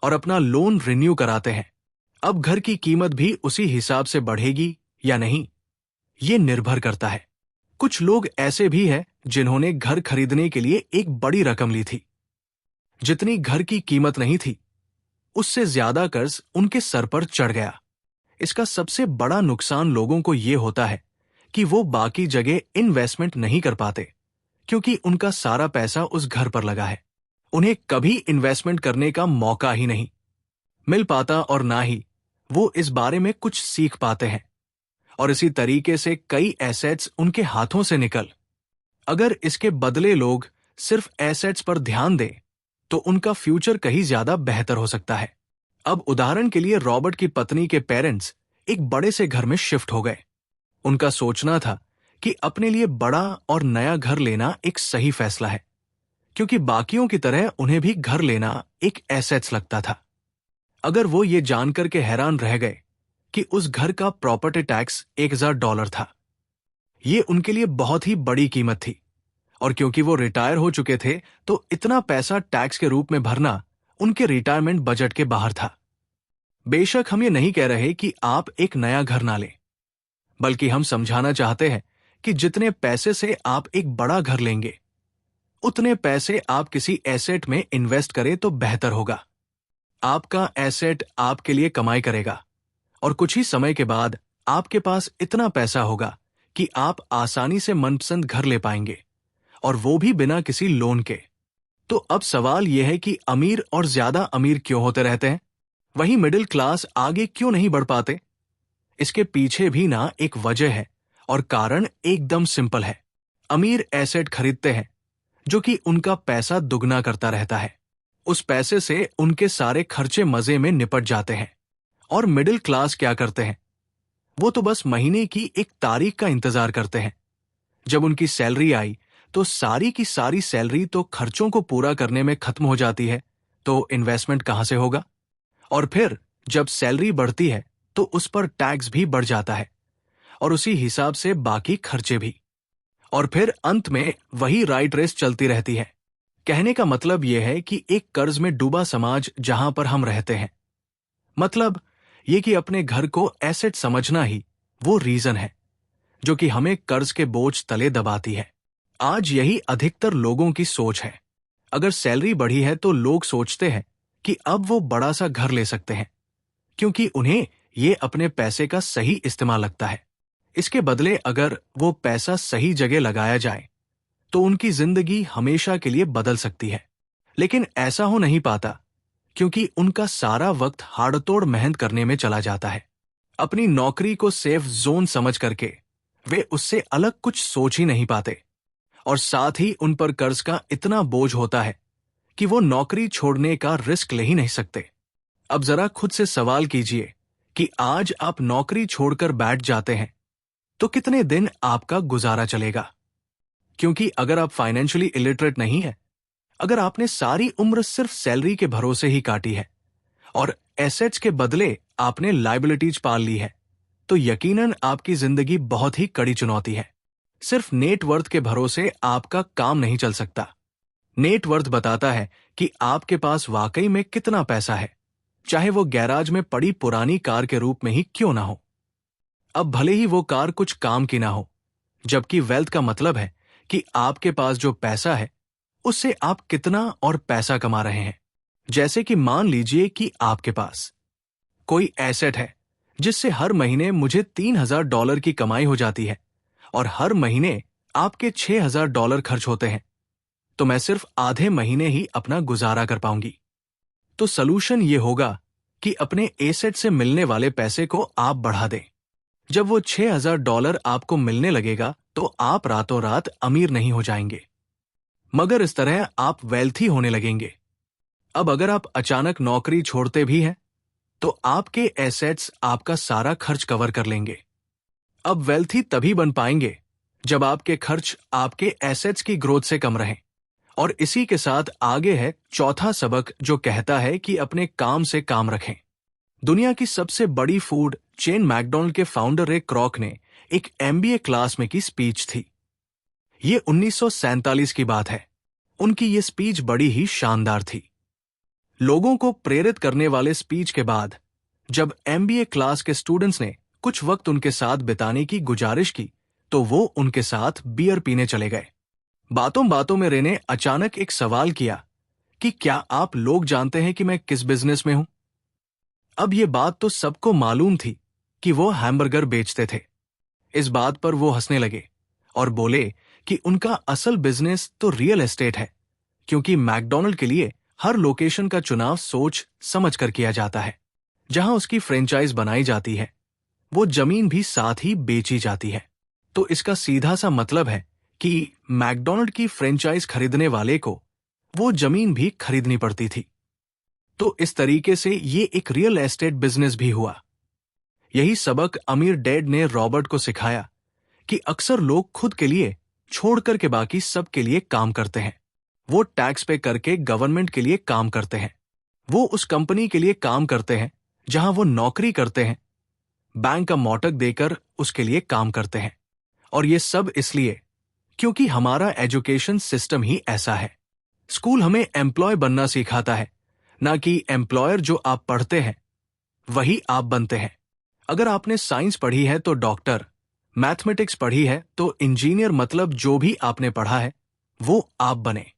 और अपना लोन रिन्यू कराते हैं। अब घर की कीमत भी उसी हिसाब से बढ़ेगी या नहीं, ये निर्भर करता है। कुछ लोग ऐसे भी हैं जिन्होंने घर खरीदने के लिए एक बड़ी रकम ली थी। जितनी घर की कीमत नहीं थी, उससे ज्यादा कर्ज उनके सर पर चढ़ गया। इसका सबसे बड़ा नुकसान लोगों को यह होता है कि वो बाकी जगह इन्वेस्टमेंट नहीं कर पाते, क्योंकि उनका सारा पैसा उस घर पर लगा है। उन्हें कभी इन्वेस्टमेंट करने का मौका ही नहीं मिल पाता और ना ही वो इस बारे में कुछ सीख पाते हैं। और इसी तरीके से कई एसेट्स उनके हाथों से निकल। अगर इसके बदले लोग सिर्फ एसेट्स पर ध्यान दें तो उनका फ्यूचर कहीं ज्यादा बेहतर हो सकता है। अब उदाहरण के लिए रॉबर्ट की पत्नी के पेरेंट्स एक बड़े से घर में शिफ्ट हो गए। उनका सोचना था कि अपने लिए बड़ा और नया घर लेना एक सही फैसला है, क्योंकि बाकियों की तरह उन्हें भी घर लेना एक एसेट्स लगता था। अगर वो ये जानकर के हैरान रह गए कि उस घर का प्रॉपर्टी टैक्स $1000 था। ये उनके लिए बहुत ही बड़ी कीमत थी, और क्योंकि वो रिटायर हो चुके थे तो इतना पैसा टैक्स के रूप में भरना उनके रिटायरमेंट बजट के बाहर था। बेशक हम ये नहीं कह रहे कि आप एक नया घर ना लें, बल्कि हम समझाना चाहते हैं कि जितने पैसे से आप एक बड़ा घर लेंगे, उतने पैसे आप किसी एसेट में इन्वेस्ट करें तो बेहतर होगा। आपका एसेट आपके लिए कमाई करेगा और कुछ ही समय के बाद आपके पास इतना पैसा होगा कि आप आसानी से मनपसंद घर ले पाएंगे, और वो भी बिना किसी लोन के। तो अब सवाल यह है कि अमीर और ज्यादा अमीर क्यों होते रहते हैं, वहीं मिडिल क्लास आगे क्यों नहीं बढ़ पाते? इसके पीछे भी ना एक वजह है, और कारण एकदम सिंपल है। अमीर एसेट खरीदते हैं जो कि उनका पैसा दुगना करता रहता है। उस पैसे से उनके सारे खर्चे मजे में निपट जाते हैं। और मिडिल क्लास क्या करते हैं? वो तो बस महीने की एक तारीख का इंतजार करते हैं। जब उनकी सैलरी आई तो सारी की सारी सैलरी तो खर्चों को पूरा करने में खत्म हो जाती है, तो इन्वेस्टमेंट कहां से होगा? और फिर जब सैलरी बढ़ती है तो उस पर टैक्स भी बढ़ जाता है, और उसी हिसाब से बाकी खर्चे भी। और फिर अंत में वही राइट रेस चलती रहती है। कहने का मतलब यह है कि एक कर्ज में डूबा समाज जहां पर हम रहते हैं। मतलब ये कि अपने घर को एसेट समझना ही वो रीजन है जो कि हमें कर्ज के बोझ तले दबाती है। आज यही अधिकतर लोगों की सोच है। अगर सैलरी बढ़ी है तो लोग सोचते हैं कि अब वो बड़ा सा घर ले सकते हैं, क्योंकि उन्हें ये अपने पैसे का सही इस्तेमाल लगता है। इसके बदले अगर वो पैसा सही जगह लगाया जाए तो उनकी जिंदगी हमेशा के लिए बदल सकती है। लेकिन ऐसा हो नहीं पाता, क्योंकि उनका सारा वक्त हाड़तोड़ मेहनत करने में चला जाता है। अपनी नौकरी को सेफ जोन समझ करके वे उससे अलग कुछ सोच ही नहीं पाते, और साथ ही उन पर कर्ज का इतना बोझ होता है कि वो नौकरी छोड़ने का रिस्क ले ही नहीं सकते। अब जरा खुद से सवाल कीजिए कि आज आप नौकरी छोड़कर बैठ जाते हैं तो कितने दिन आपका गुजारा चलेगा? क्योंकि अगर आप फाइनेंशियली इलिटरेट नहीं है, अगर आपने सारी उम्र सिर्फ सैलरी के भरोसे ही काटी है और एसेट्स के बदले आपने लायबिलिटीज पाल ली है, तो यकीनन आपकी जिंदगी बहुत ही कड़ी चुनौती है। सिर्फ नेटवर्थ के भरोसे आपका काम नहीं चल सकता। नेटवर्थ बताता है कि आपके पास वाकई में कितना पैसा है, चाहे वो गैराज में पड़ी पुरानी कार के रूप में ही क्यों ना हो। अब भले ही वो कार कुछ काम की ना हो, जबकि वेल्थ का मतलब है कि आपके पास जो पैसा है उससे आप कितना और पैसा कमा रहे हैं। जैसे कि मान लीजिए कि आपके पास कोई एसेट है जिससे हर महीने मुझे $3000 की कमाई हो जाती है और हर महीने आपके $6000 खर्च होते हैं, तो मैं सिर्फ आधे महीने ही अपना गुजारा कर पाऊंगी। तो सलूशन ये होगा कि अपने एसेट से मिलने वाले पैसे को आप बढ़ा दें। जब वो $6000 आपको मिलने लगेगा तो आप रातों रात अमीर नहीं हो जाएंगे, मगर इस तरह आप वेल्थी होने लगेंगे। अब अगर आप अचानक नौकरी छोड़ते भी हैं तो आपके एसेट्स आपका सारा खर्च कवर कर लेंगे। अब वेल्थी तभी बन पाएंगे जब आपके खर्च आपके एसेट्स की ग्रोथ से कम रहें। और इसी के साथ आगे है चौथा सबक, जो कहता है कि अपने काम से काम रखें। दुनिया की सबसे बड़ी फूड चेन मैकडॉनल्ड के फाउंडर रे क्रॉक ने एक एमबीए क्लास में की स्पीच थी। ये 1947 की बात है। उनकी ये स्पीच बड़ी ही शानदार थी। लोगों को प्रेरित करने वाले स्पीच के बाद जब एमबीए क्लास के स्टूडेंट्स ने कुछ वक्त उनके साथ बिताने की गुजारिश की तो वो उनके साथ बियर पीने चले गए। बातों बातों में रे ने अचानक एक सवाल किया कि क्या आप लोग जानते हैं कि मैं किस बिजनेस में हूं? अब ये बात तो सबको मालूम थी कि वो हैमबर्गर बेचते थे। इस बात पर वो हंसने लगे और बोले कि उनका असल बिजनेस तो रियल एस्टेट है, क्योंकि मैकडॉनल्ड के लिए हर लोकेशन का चुनाव सोच समझ कर किया जाता है। जहां उसकी फ्रेंचाइज बनाई जाती है वो जमीन भी साथ ही बेची जाती है। तो इसका सीधा सा मतलब है कि मैकडॉनल्ड की फ्रेंचाइज खरीदने वाले को वो जमीन भी खरीदनी पड़ती थी। तो इस तरीके से ये एक रियल एस्टेट बिजनेस भी हुआ। यही सबक अमीर डैड ने रॉबर्ट को सिखाया कि अक्सर लोग खुद के लिए छोड़कर के बाकी सब के लिए काम करते हैं। वो टैक्स पे करके गवर्नमेंट के लिए काम करते हैं। वो उस कंपनी के लिए काम करते हैं जहां वो नौकरी करते हैं। बैंक का मोटक देकर उसके लिए काम करते हैं। और ये सब इसलिए क्योंकि हमारा एजुकेशन सिस्टम ही ऐसा है। स्कूल हमें एम्प्लॉय बनना सिखाता है, ना कि एम्प्लॉयर जो आप पढ़ते हैं वही आप बनते हैं। अगर आपने साइंस पढ़ी है तो डॉक्टर, मैथमेटिक्स पढ़ी है तो इंजीनियर, मतलब जो भी आपने पढ़ा है वो आप बने।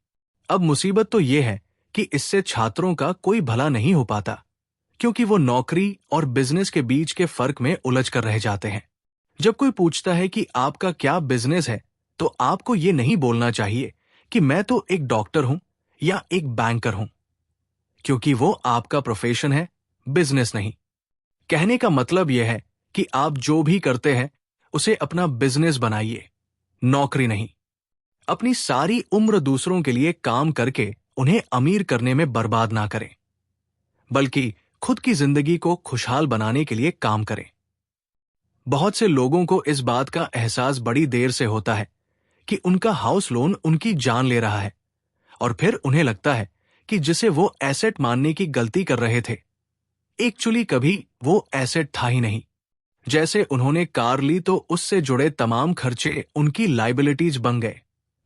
अब मुसीबत तो ये है कि इससे छात्रों का कोई भला नहीं हो पाता, क्योंकि वो नौकरी और बिजनेस के बीच के फर्क में उलझ कर रह जाते हैं। जब कोई पूछता है कि आपका क्या बिजनेस है तो आपको ये नहीं बोलना चाहिए कि मैं तो एक डॉक्टर हूं या एक बैंकर हूं, क्योंकि वो आपका प्रोफेशन है, बिजनेस नहीं। कहने का मतलब यह है कि आप जो भी करते हैं उसे अपना बिजनेस बनाइए, नौकरी नहीं। अपनी सारी उम्र दूसरों के लिए काम करके उन्हें अमीर करने में बर्बाद ना करें, बल्कि खुद की जिंदगी को खुशहाल बनाने के लिए काम करें। बहुत से लोगों को इस बात का एहसास बड़ी देर से होता है कि उनका हाउस लोन उनकी जान ले रहा है, और फिर उन्हें लगता है कि जिसे वो एसेट मानने की गलती कर रहे थे एक्चुअली कभी वो एसेट था ही नहीं। जैसे उन्होंने कार ली तो उससे जुड़े तमाम खर्चे उनकी लाइबिलिटीज बन गए,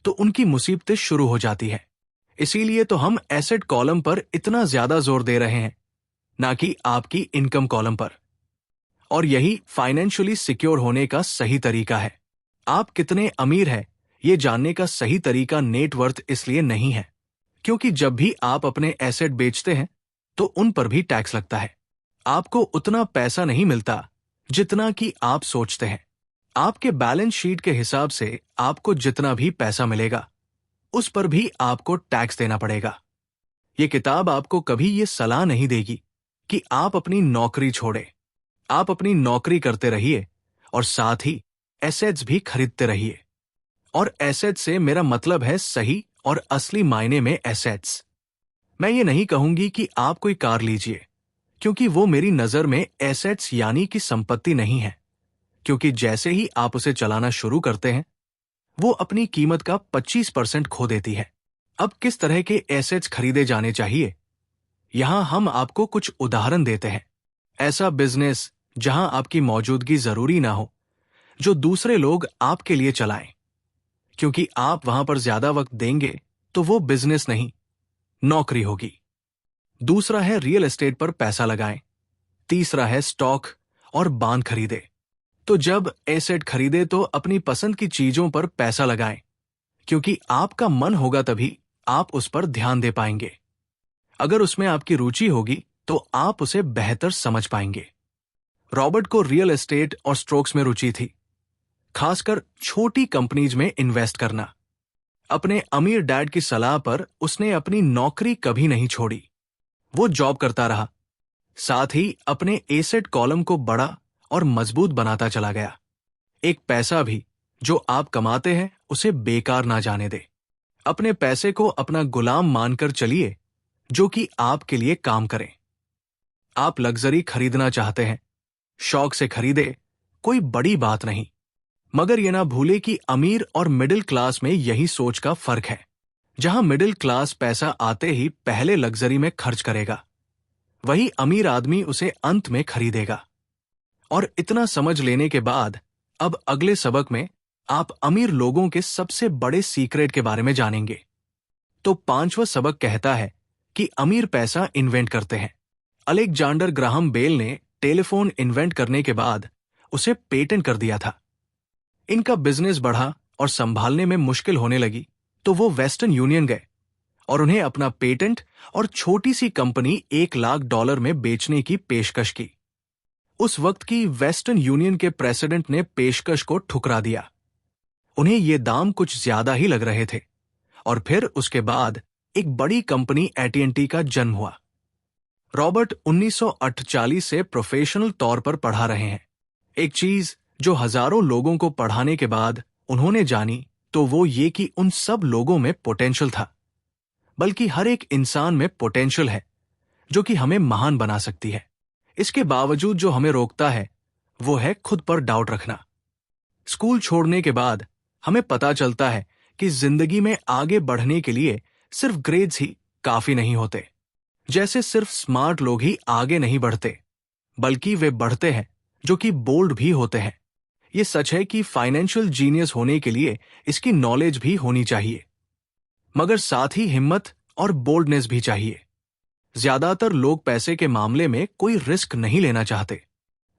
तो उनकी मुसीबतें शुरू हो जाती है। इसीलिए तो हम एसेट कॉलम पर इतना ज्यादा जोर दे रहे हैं, ना कि आपकी इनकम कॉलम पर। और यही फाइनेंशियली सिक्योर होने का सही तरीका है। आप कितने अमीर हैं ये जानने का सही तरीका नेटवर्थ इसलिए नहीं है, क्योंकि जब भी आप अपने एसेट बेचते हैं तो उन पर भी टैक्स लगता है। आपको उतना पैसा नहीं मिलता जितना कि आप सोचते हैं। आपके बैलेंस शीट के हिसाब से आपको जितना भी पैसा मिलेगा उस पर भी आपको टैक्स देना पड़ेगा। ये किताब आपको कभी ये सलाह नहीं देगी कि आप अपनी नौकरी छोड़ें। आप अपनी नौकरी करते रहिए और साथ ही एसेट्स भी खरीदते रहिए। और एसेट्स से मेरा मतलब है सही और असली मायने में एसेट्स। मैं ये नहीं कहूंगी कि आप कोई कार लीजिए, क्योंकि वो मेरी नजर में एसेट्स यानी कि संपत्ति नहीं है, क्योंकि जैसे ही आप उसे चलाना शुरू करते हैं वो अपनी कीमत का 25% खो देती है। अब किस तरह के एसेट्स खरीदे जाने चाहिए, यहां हम आपको कुछ उदाहरण देते हैं। ऐसा बिजनेस जहां आपकी मौजूदगी जरूरी ना हो, जो दूसरे लोग आपके लिए चलाएं, क्योंकि आप वहां पर ज्यादा वक्त देंगे तो वो बिजनेस नहीं, नौकरी होगी। दूसरा है रियल एस्टेट पर पैसा लगाएं। तीसरा है स्टॉक और बांड खरीदे। तो जब एसेट खरीदे तो अपनी पसंद की चीजों पर पैसा लगाएं, क्योंकि आपका मन होगा तभी आप उस पर ध्यान दे पाएंगे। अगर उसमें आपकी रुचि होगी तो आप उसे बेहतर समझ पाएंगे। रॉबर्ट को रियल एस्टेट और स्टॉक्स में रुचि थी, खासकर छोटी कंपनीज में इन्वेस्ट करना। अपने अमीर डैड की सलाह पर उसने अपनी नौकरी कभी नहीं छोड़ी। वो जॉब करता रहा, साथ ही अपने एसेट कॉलम को बड़ा और मजबूत बनाता चला गया। एक पैसा भी जो आप कमाते हैं उसे बेकार ना जाने दे। अपने पैसे को अपना गुलाम मानकर चलिए, जो कि आपके लिए काम करे। आप लग्जरी खरीदना चाहते हैं, शौक से खरीदे, कोई बड़ी बात नहीं। मगर ये ना भूले कि अमीर और मिडिल क्लास में यही सोच का फर्क है। जहां मिडिल क्लास पैसा आते ही पहले लग्जरी में खर्च करेगा, वही अमीर आदमी उसे अंत में खरीदेगा। और इतना समझ लेने के बाद अब अगले सबक में आप अमीर लोगों के सबसे बड़े सीक्रेट के बारे में जानेंगे। तो 5वां सबक कहता है कि अमीर पैसा इन्वेंट करते हैं। अलेक्जेंडर ग्राहम बेल ने टेलीफोन इन्वेंट करने के बाद उसे पेटेंट कर दिया था। इनका बिजनेस बढ़ा और संभालने में मुश्किल होने लगी, तो वो वेस्टर्न यूनियन गए और उन्हें अपना पेटेंट और छोटी सी कंपनी $1 लाख में बेचने की पेशकश की। उस वक्त की वेस्टर्न यूनियन के प्रेसिडेंट ने पेशकश को ठुकरा दिया। उन्हें ये दाम कुछ ज्यादा ही लग रहे थे। और फिर उसके बाद एक बड़ी कंपनी AT&T का जन्म हुआ। रॉबर्ट 1948 से प्रोफेशनल तौर पर पढ़ा रहे हैं। एक चीज जो हजारों लोगों को पढ़ाने के बाद उन्होंने जानी, तो वो ये कि उन सब लोगों में पोटेंशियल था। बल्कि हर एक इंसान में पोटेंशियल है, जो कि हमें महान बना सकती है। इसके बावजूद जो हमें रोकता है, वो है खुद पर डाउट रखना। स्कूल छोड़ने के बाद हमें पता चलता है कि जिंदगी में आगे बढ़ने के लिए सिर्फ ग्रेड्स ही काफी नहीं होते। जैसे सिर्फ स्मार्ट लोग ही आगे नहीं बढ़ते, बल्कि वे बढ़ते हैं जो कि बोल्ड भी होते हैं। ये सच है कि फाइनेंशियल जीनियस होने के लिए इसकी नॉलेज भी होनी चाहिए, मगर साथ ही हिम्मत और बोल्डनेस भी चाहिए। ज्यादातर लोग पैसे के मामले में कोई रिस्क नहीं लेना चाहते,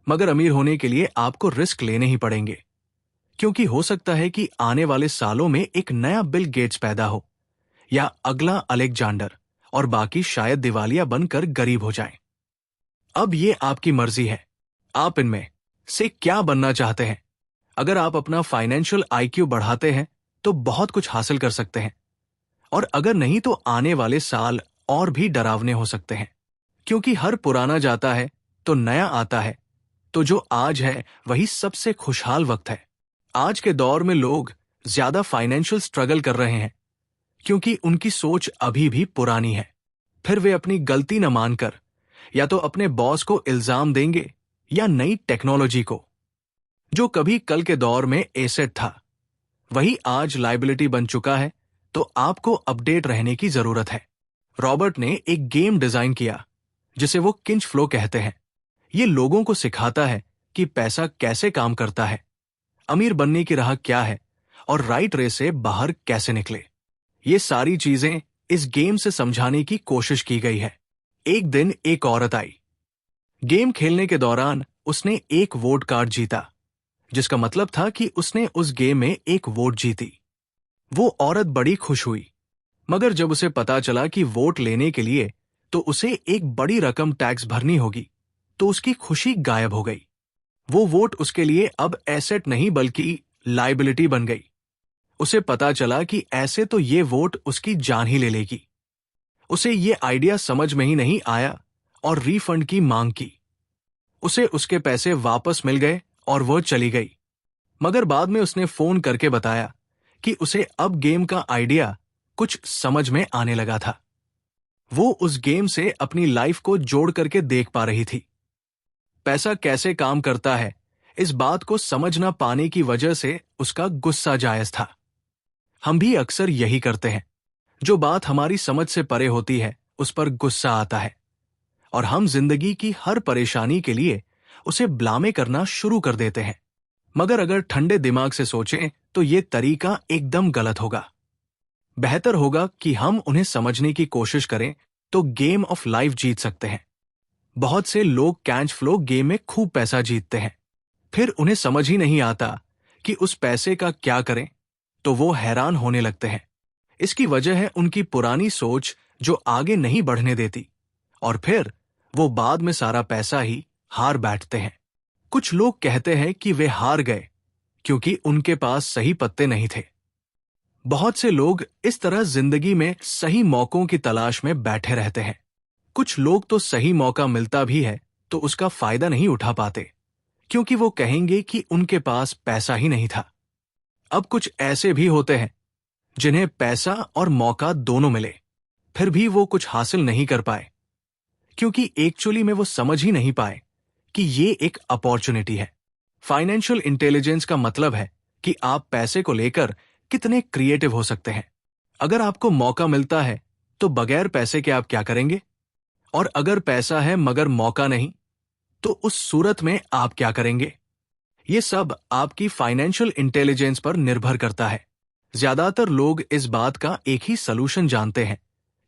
मगर अमीर होने के लिए आपको रिस्क लेने ही पड़ेंगे, क्योंकि हो सकता है कि आने वाले सालों में एक नया बिल गेट्स पैदा हो, या अगला अलेक्जेंडर, और बाकी शायद दिवालिया बनकर गरीब हो जाएं। अब ये आपकी मर्जी है, आप इनमें से क्या बनना चाहते हैं। अगर आप अपना फाइनेंशियल IQ बढ़ाते हैं तो बहुत कुछ हासिल कर सकते हैं, और अगर नहीं तो आने वाले साल और भी डरावने हो सकते हैं, क्योंकि हर पुराना जाता है तो नया आता है। तो जो आज है वही सबसे खुशहाल वक्त है। आज के दौर में लोग ज्यादा फाइनेंशियल स्ट्रगल कर रहे हैं, क्योंकि उनकी सोच अभी भी पुरानी है। फिर वे अपनी गलती न मानकर या तो अपने बॉस को इल्जाम देंगे या नई टेक्नोलॉजी को। जो कभी कल के दौर में एसेट था, वही आज लायबिलिटी बन चुका है। तो आपको अपडेट रहने की जरूरत है। रॉबर्ट ने एक गेम डिजाइन किया जिसे वो किंच फ्लो कहते हैं। ये लोगों को सिखाता है कि पैसा कैसे काम करता है, अमीर बनने की राह क्या है, और राइट रेस से बाहर कैसे निकले। ये सारी चीजें इस गेम से समझाने की कोशिश की गई है। एक दिन एक औरत आई। गेम खेलने के दौरान उसने एक वोट कार्ड जीता, जिसका मतलब था कि उसने उस गेम में एक वोट जीती। वो औरत बड़ी खुश हुई, मगर जब उसे पता चला कि वोट लेने के लिए तो उसे एक बड़ी रकम टैक्स भरनी होगी, तो उसकी खुशी गायब हो गई। वो वोट उसके लिए अब एसेट नहीं बल्कि लायबिलिटी बन गई। उसे पता चला कि ऐसे तो ये वोट उसकी जान ही ले लेगी। उसे ये आइडिया समझ में ही नहीं आया और रिफंड की मांग की। उसे उसके पैसे वापस मिल गए और वो चली गई। मगर बाद में उसने फोन करके बताया कि उसे अब गेम का आइडिया कुछ समझ में आने लगा था। वो उस गेम से अपनी लाइफ को जोड़ करके देख पा रही थी। पैसा कैसे काम करता है, इस बात को समझ ना पाने की वजह से उसका गुस्सा जायज था। हम भी अक्सर यही करते हैं। जो बात हमारी समझ से परे होती है, उस पर गुस्सा आता है, और हम जिंदगी की हर परेशानी के लिए उसे ब्लामे करना शुरू कर देते हैं। मगर अगर ठंडे दिमाग से सोचें तो ये तरीका एकदम गलत होगा। बेहतर होगा कि हम उन्हें समझने की कोशिश करें, तो गेम ऑफ लाइफ जीत सकते हैं। बहुत से लोग कैश फ्लो गेम में खूब पैसा जीतते हैं, फिर उन्हें समझ ही नहीं आता कि उस पैसे का क्या करें, तो वो हैरान होने लगते हैं। इसकी वजह है उनकी पुरानी सोच जो आगे नहीं बढ़ने देती, और फिर वो बाद में सारा पैसा ही हार बैठते हैं। कुछ लोग कहते हैं कि वे हार गए क्योंकि उनके पास सही पत्ते नहीं थे। बहुत से लोग इस तरह जिंदगी में सही मौकों की तलाश में बैठे रहते हैं। कुछ लोग तो सही मौका मिलता भी है तो उसका फायदा नहीं उठा पाते, क्योंकि वो कहेंगे कि उनके पास पैसा ही नहीं था। अब कुछ ऐसे भी होते हैं जिन्हें पैसा और मौका दोनों मिले, फिर भी वो कुछ हासिल नहीं कर पाए, क्योंकि एक्चुअली में वो समझ ही नहीं पाए कि ये एक अपॉर्चुनिटी है। फाइनेंशियल इंटेलिजेंस का मतलब है कि आप पैसे को लेकर कितने क्रिएटिव हो सकते हैं। अगर आपको मौका मिलता है तो बगैर पैसे के आप क्या करेंगे? और अगर पैसा है मगर मौका नहीं, तो उस सूरत में आप क्या करेंगे? ये सब आपकी फाइनेंशियल इंटेलिजेंस पर निर्भर करता है। ज्यादातर लोग इस बात का एक ही सलूशन जानते हैं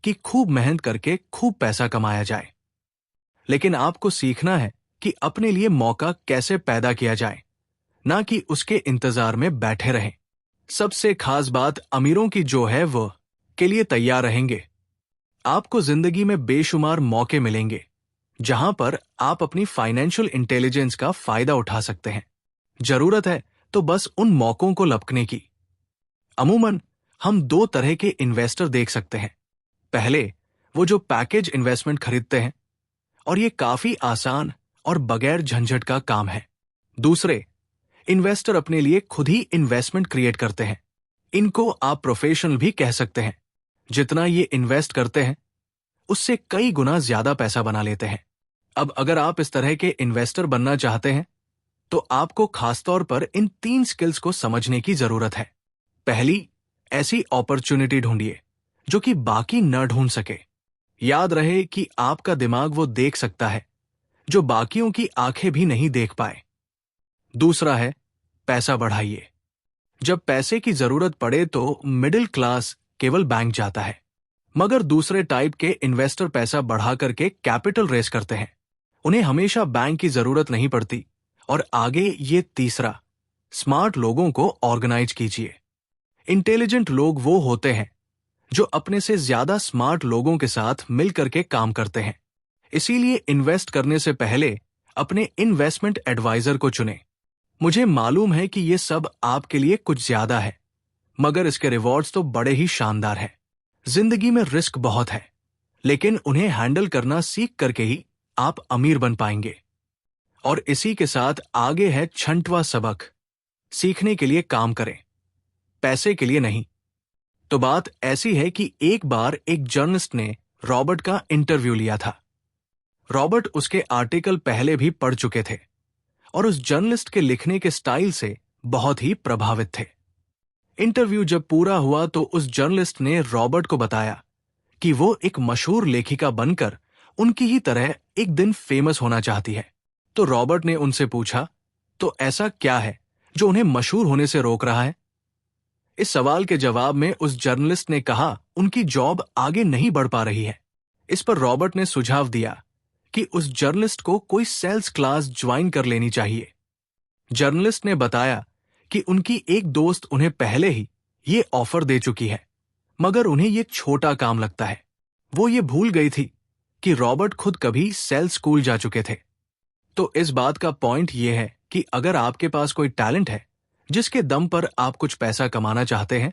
कि खूब मेहनत करके खूब पैसा कमाया जाए, लेकिन आपको सीखना है कि अपने लिए मौका कैसे पैदा किया जाए, ना कि उसके इंतजार में बैठे रहें। सबसे खास बात अमीरों की जो है वो के लिए तैयार रहेंगे। आपको जिंदगी में बेशुमार मौके मिलेंगे जहां पर आप अपनी फाइनेंशियल इंटेलिजेंस का फायदा उठा सकते हैं। जरूरत है तो बस उन मौकों को लपकने की। अमूमन हम दो तरह के इन्वेस्टर देख सकते हैं। पहले, वो जो पैकेज इन्वेस्टमेंट खरीदते हैं, और ये काफी आसान और बगैर झंझट का काम है। दूसरे, इन्वेस्टर अपने लिए खुद ही इन्वेस्टमेंट क्रिएट करते हैं। इनको आप प्रोफेशनल भी कह सकते हैं। जितना ये इन्वेस्ट करते हैं, उससे कई गुना ज्यादा पैसा बना लेते हैं। अब अगर आप इस तरह के इन्वेस्टर बनना चाहते हैं, तो आपको खासतौर पर इन 3 स्किल्स को समझने की जरूरत है। पहली, ऐसी अपॉर्चुनिटी ढूंढिए जो कि बाकी न ढूंढ सके। याद रहे कि आपका दिमाग वो देख सकता है जो बाकियों की आंखें भी नहीं देख पाए। दूसरा है, पैसा बढ़ाइए। जब पैसे की जरूरत पड़े तो मिडिल क्लास केवल बैंक जाता है, मगर दूसरे टाइप के इन्वेस्टर पैसा बढ़ा करके कैपिटल रेस करते हैं। उन्हें हमेशा बैंक की जरूरत नहीं पड़ती। और आगे ये तीसरा, स्मार्ट लोगों को ऑर्गेनाइज कीजिए। इंटेलिजेंट लोग वो होते हैं जो अपने से ज्यादा स्मार्ट लोगों के साथ मिलकर के काम करते हैं। इसीलिए इन्वेस्ट करने से पहले अपने इन्वेस्टमेंट एडवाइजर को चुनें। मुझे मालूम है कि ये सब आपके लिए कुछ ज्यादा है, मगर इसके रिवॉर्ड्स तो बड़े ही शानदार हैं। जिंदगी में रिस्क बहुत है, लेकिन उन्हें हैंडल करना सीख करके ही आप अमीर बन पाएंगे। और इसी के साथ आगे है 6वां सबक, सीखने के लिए काम करें, पैसे के लिए नहीं। तो बात ऐसी है कि एक बार एक जर्नलिस्ट ने रॉबर्ट का इंटरव्यू लिया था। रॉबर्ट उसके आर्टिकल पहले भी पढ़ चुके थे और उस जर्नलिस्ट के लिखने के स्टाइल से बहुत ही प्रभावित थे। इंटरव्यू जब पूरा हुआ तो उस जर्नलिस्ट ने रॉबर्ट को बताया कि वो एक मशहूर लेखिका बनकर उनकी ही तरह एक दिन फेमस होना चाहती है। तो रॉबर्ट ने उनसे पूछा, तो ऐसा क्या है जो उन्हें मशहूर होने से रोक रहा है? इस सवाल के जवाब में उस जर्नलिस्ट ने कहा, उनकी जॉब आगे नहीं बढ़ पा रही है। इस पर रॉबर्ट ने सुझाव दिया कि उस जर्नलिस्ट को कोई सेल्स क्लास ज्वाइन कर लेनी चाहिए। जर्नलिस्ट ने बताया कि उनकी एक दोस्त उन्हें पहले ही ये ऑफर दे चुकी है, मगर उन्हें ये छोटा काम लगता है। वो ये भूल गई थी कि रॉबर्ट खुद कभी सेल्स स्कूल जा चुके थे। तो इस बात का पॉइंट ये है कि अगर आपके पास कोई टैलेंट है जिसके दम पर आप कुछ पैसा कमाना चाहते हैं,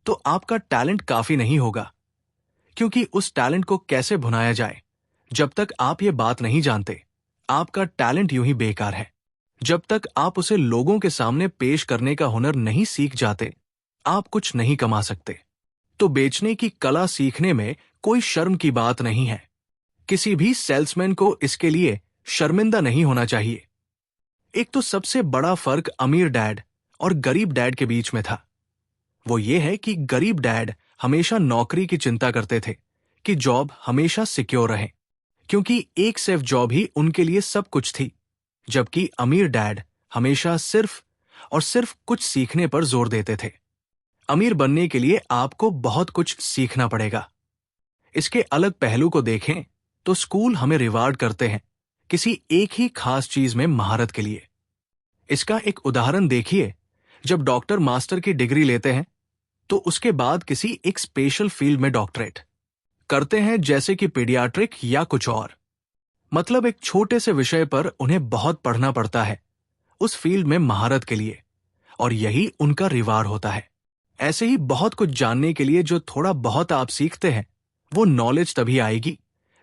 तो आपका टैलेंट काफी नहीं होगा, क्योंकि उस टैलेंट को कैसे भुनाया जाए, जब तक आप ये बात नहीं जानते, आपका टैलेंट यूं ही बेकार है। जब तक आप उसे लोगों के सामने पेश करने का हुनर नहीं सीख जाते, आप कुछ नहीं कमा सकते। तो बेचने की कला सीखने में कोई शर्म की बात नहीं है। किसी भी सेल्समैन को इसके लिए शर्मिंदा नहीं होना चाहिए। एक तो सबसे बड़ा फर्क अमीर डैड और गरीब डैड के बीच में था। वो ये है कि गरीब डैड हमेशा नौकरी की चिंता करते थे कि जॉब हमेशा सिक्योर रहे, क्योंकि एक सेफ जॉब ही उनके लिए सब कुछ थी। जबकि अमीर डैड हमेशा सिर्फ और सिर्फ कुछ सीखने पर जोर देते थे। अमीर बनने के लिए आपको बहुत कुछ सीखना पड़ेगा। इसके अलग पहलू को देखें तो स्कूल हमें रिवार्ड करते हैं किसी एक ही खास चीज में महारत के लिए। इसका एक उदाहरण देखिए, जब डॉक्टर मास्टर की डिग्री लेते हैं तो उसके बाद किसी एक स्पेशल फील्ड में डॉक्टरेट करते हैं, जैसे कि पीडियाट्रिक या कुछ और। मतलब एक छोटे से विषय पर उन्हें बहुत पढ़ना पड़ता है उस फील्ड में महारत के लिए, और यही उनका रिवार्ड होता है। ऐसे ही बहुत कुछ जानने के लिए जो थोड़ा बहुत आप सीखते हैं, वो नॉलेज तभी आएगी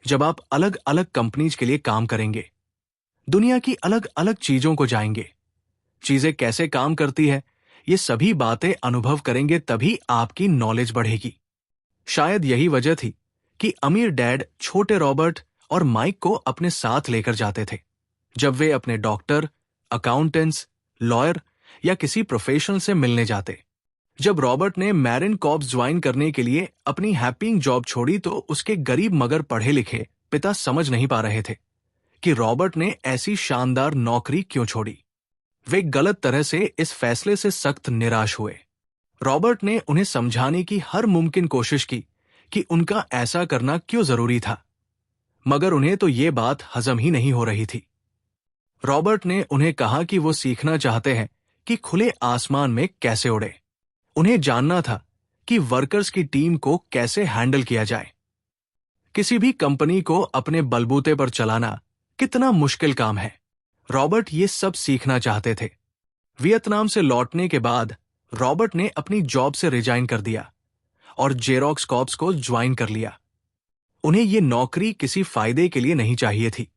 जब आप अलग अलग कंपनीज के लिए काम करेंगे, दुनिया की अलग अलग चीजों को जाएंगे, चीजें कैसे काम करती है ये सभी बातें अनुभव करेंगे तभी आपकी नॉलेज बढ़ेगी। शायद यही वजह थी कि अमीर डैड छोटे रॉबर्ट और माइक को अपने साथ लेकर जाते थे जब वे अपने डॉक्टर, अकाउंटेंट्स, लॉयर या किसी प्रोफेशनल से मिलने जाते। जब रॉबर्ट ने मैरिन कॉर्प्स ज्वाइन करने के लिए अपनी हैपिंग जॉब छोड़ी तो उसके गरीब मगर पढ़े लिखे पिता समझ नहीं पा रहे थे कि रॉबर्ट ने ऐसी शानदार नौकरी क्यों छोड़ी। वे गलत तरह से इस फैसले से सख्त निराश हुए। रॉबर्ट ने उन्हें समझाने की हर मुमकिन कोशिश की कि उनका ऐसा करना क्यों जरूरी था, मगर उन्हें तो ये बात हजम ही नहीं हो रही थी। रॉबर्ट ने उन्हें कहा कि वो सीखना चाहते हैं कि खुले आसमान में कैसे उड़े। उन्हें जानना था कि वर्कर्स की टीम को कैसे हैंडल किया जाए। किसी भी कंपनी को अपने बलबूते पर चलाना कितना मुश्किल काम है। रॉबर्ट ये सब सीखना चाहते थे। वियतनाम से लौटने के बाद रॉबर्ट ने अपनी जॉब से रिजाइन कर दिया और जेरोक्स कॉर्प्स को ज्वाइन कर लिया। उन्हें ये नौकरी किसी फायदे के लिए नहीं चाहिए थी।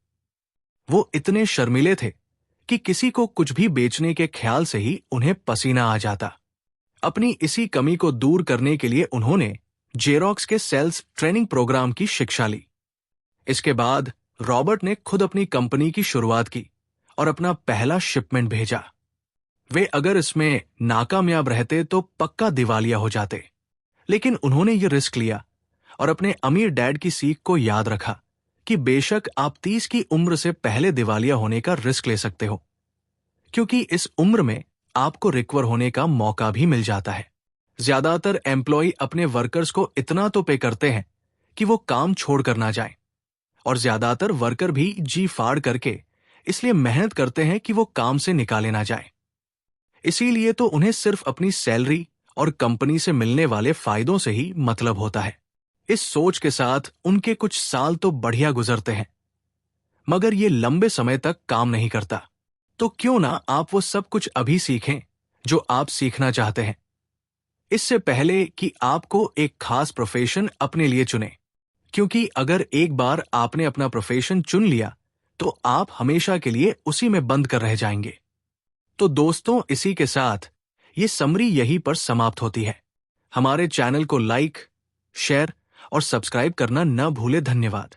वो इतने शर्मीले थे कि किसी को कुछ भी बेचने के ख्याल से ही उन्हें पसीना आ जाता। अपनी इसी कमी को दूर करने के लिए उन्होंने जेरोक्स के सेल्स ट्रेनिंग प्रोग्राम की शिक्षा ली। इसके बाद रॉबर्ट ने खुद अपनी कंपनी की शुरुआत की और अपना पहला शिपमेंट भेजा। वे अगर इसमें नाकामयाब रहते तो पक्का दिवालिया हो जाते, लेकिन उन्होंने ये रिस्क लिया और अपने अमीर डैड की सीख को याद रखा कि बेशक आप 30 की उम्र से पहले दिवालिया होने का रिस्क ले सकते हो, क्योंकि इस उम्र में आपको रिकवर होने का मौका भी मिल जाता है। ज्यादातर एम्प्लॉय अपने वर्कर्स को इतना तो पे करते हैं कि वो काम छोड़कर ना जाएं, और ज्यादातर वर्कर भी जी फाड़ करके इसलिए मेहनत करते हैं कि वो काम से निकाले ना जाएं। इसीलिए तो उन्हें सिर्फ अपनी सैलरी और कंपनी से मिलने वाले फायदों से ही मतलब होता है। इस सोच के साथ उनके कुछ साल तो बढ़िया गुजरते हैं, मगर ये लंबे समय तक काम नहीं करता। तो क्यों ना आप वो सब कुछ अभी सीखें जो आप सीखना चाहते हैं, इससे पहले कि आपको एक खास प्रोफेशन अपने लिए चुने, क्योंकि अगर एक बार आपने अपना प्रोफेशन चुन लिया तो आप हमेशा के लिए उसी में बंद कर रह जाएंगे। तो दोस्तों, इसी के साथ ये समरी यहीं पर समाप्त होती है। हमारे चैनल को लाइक, शेयर और सब्सक्राइब करना न भूले। धन्यवाद।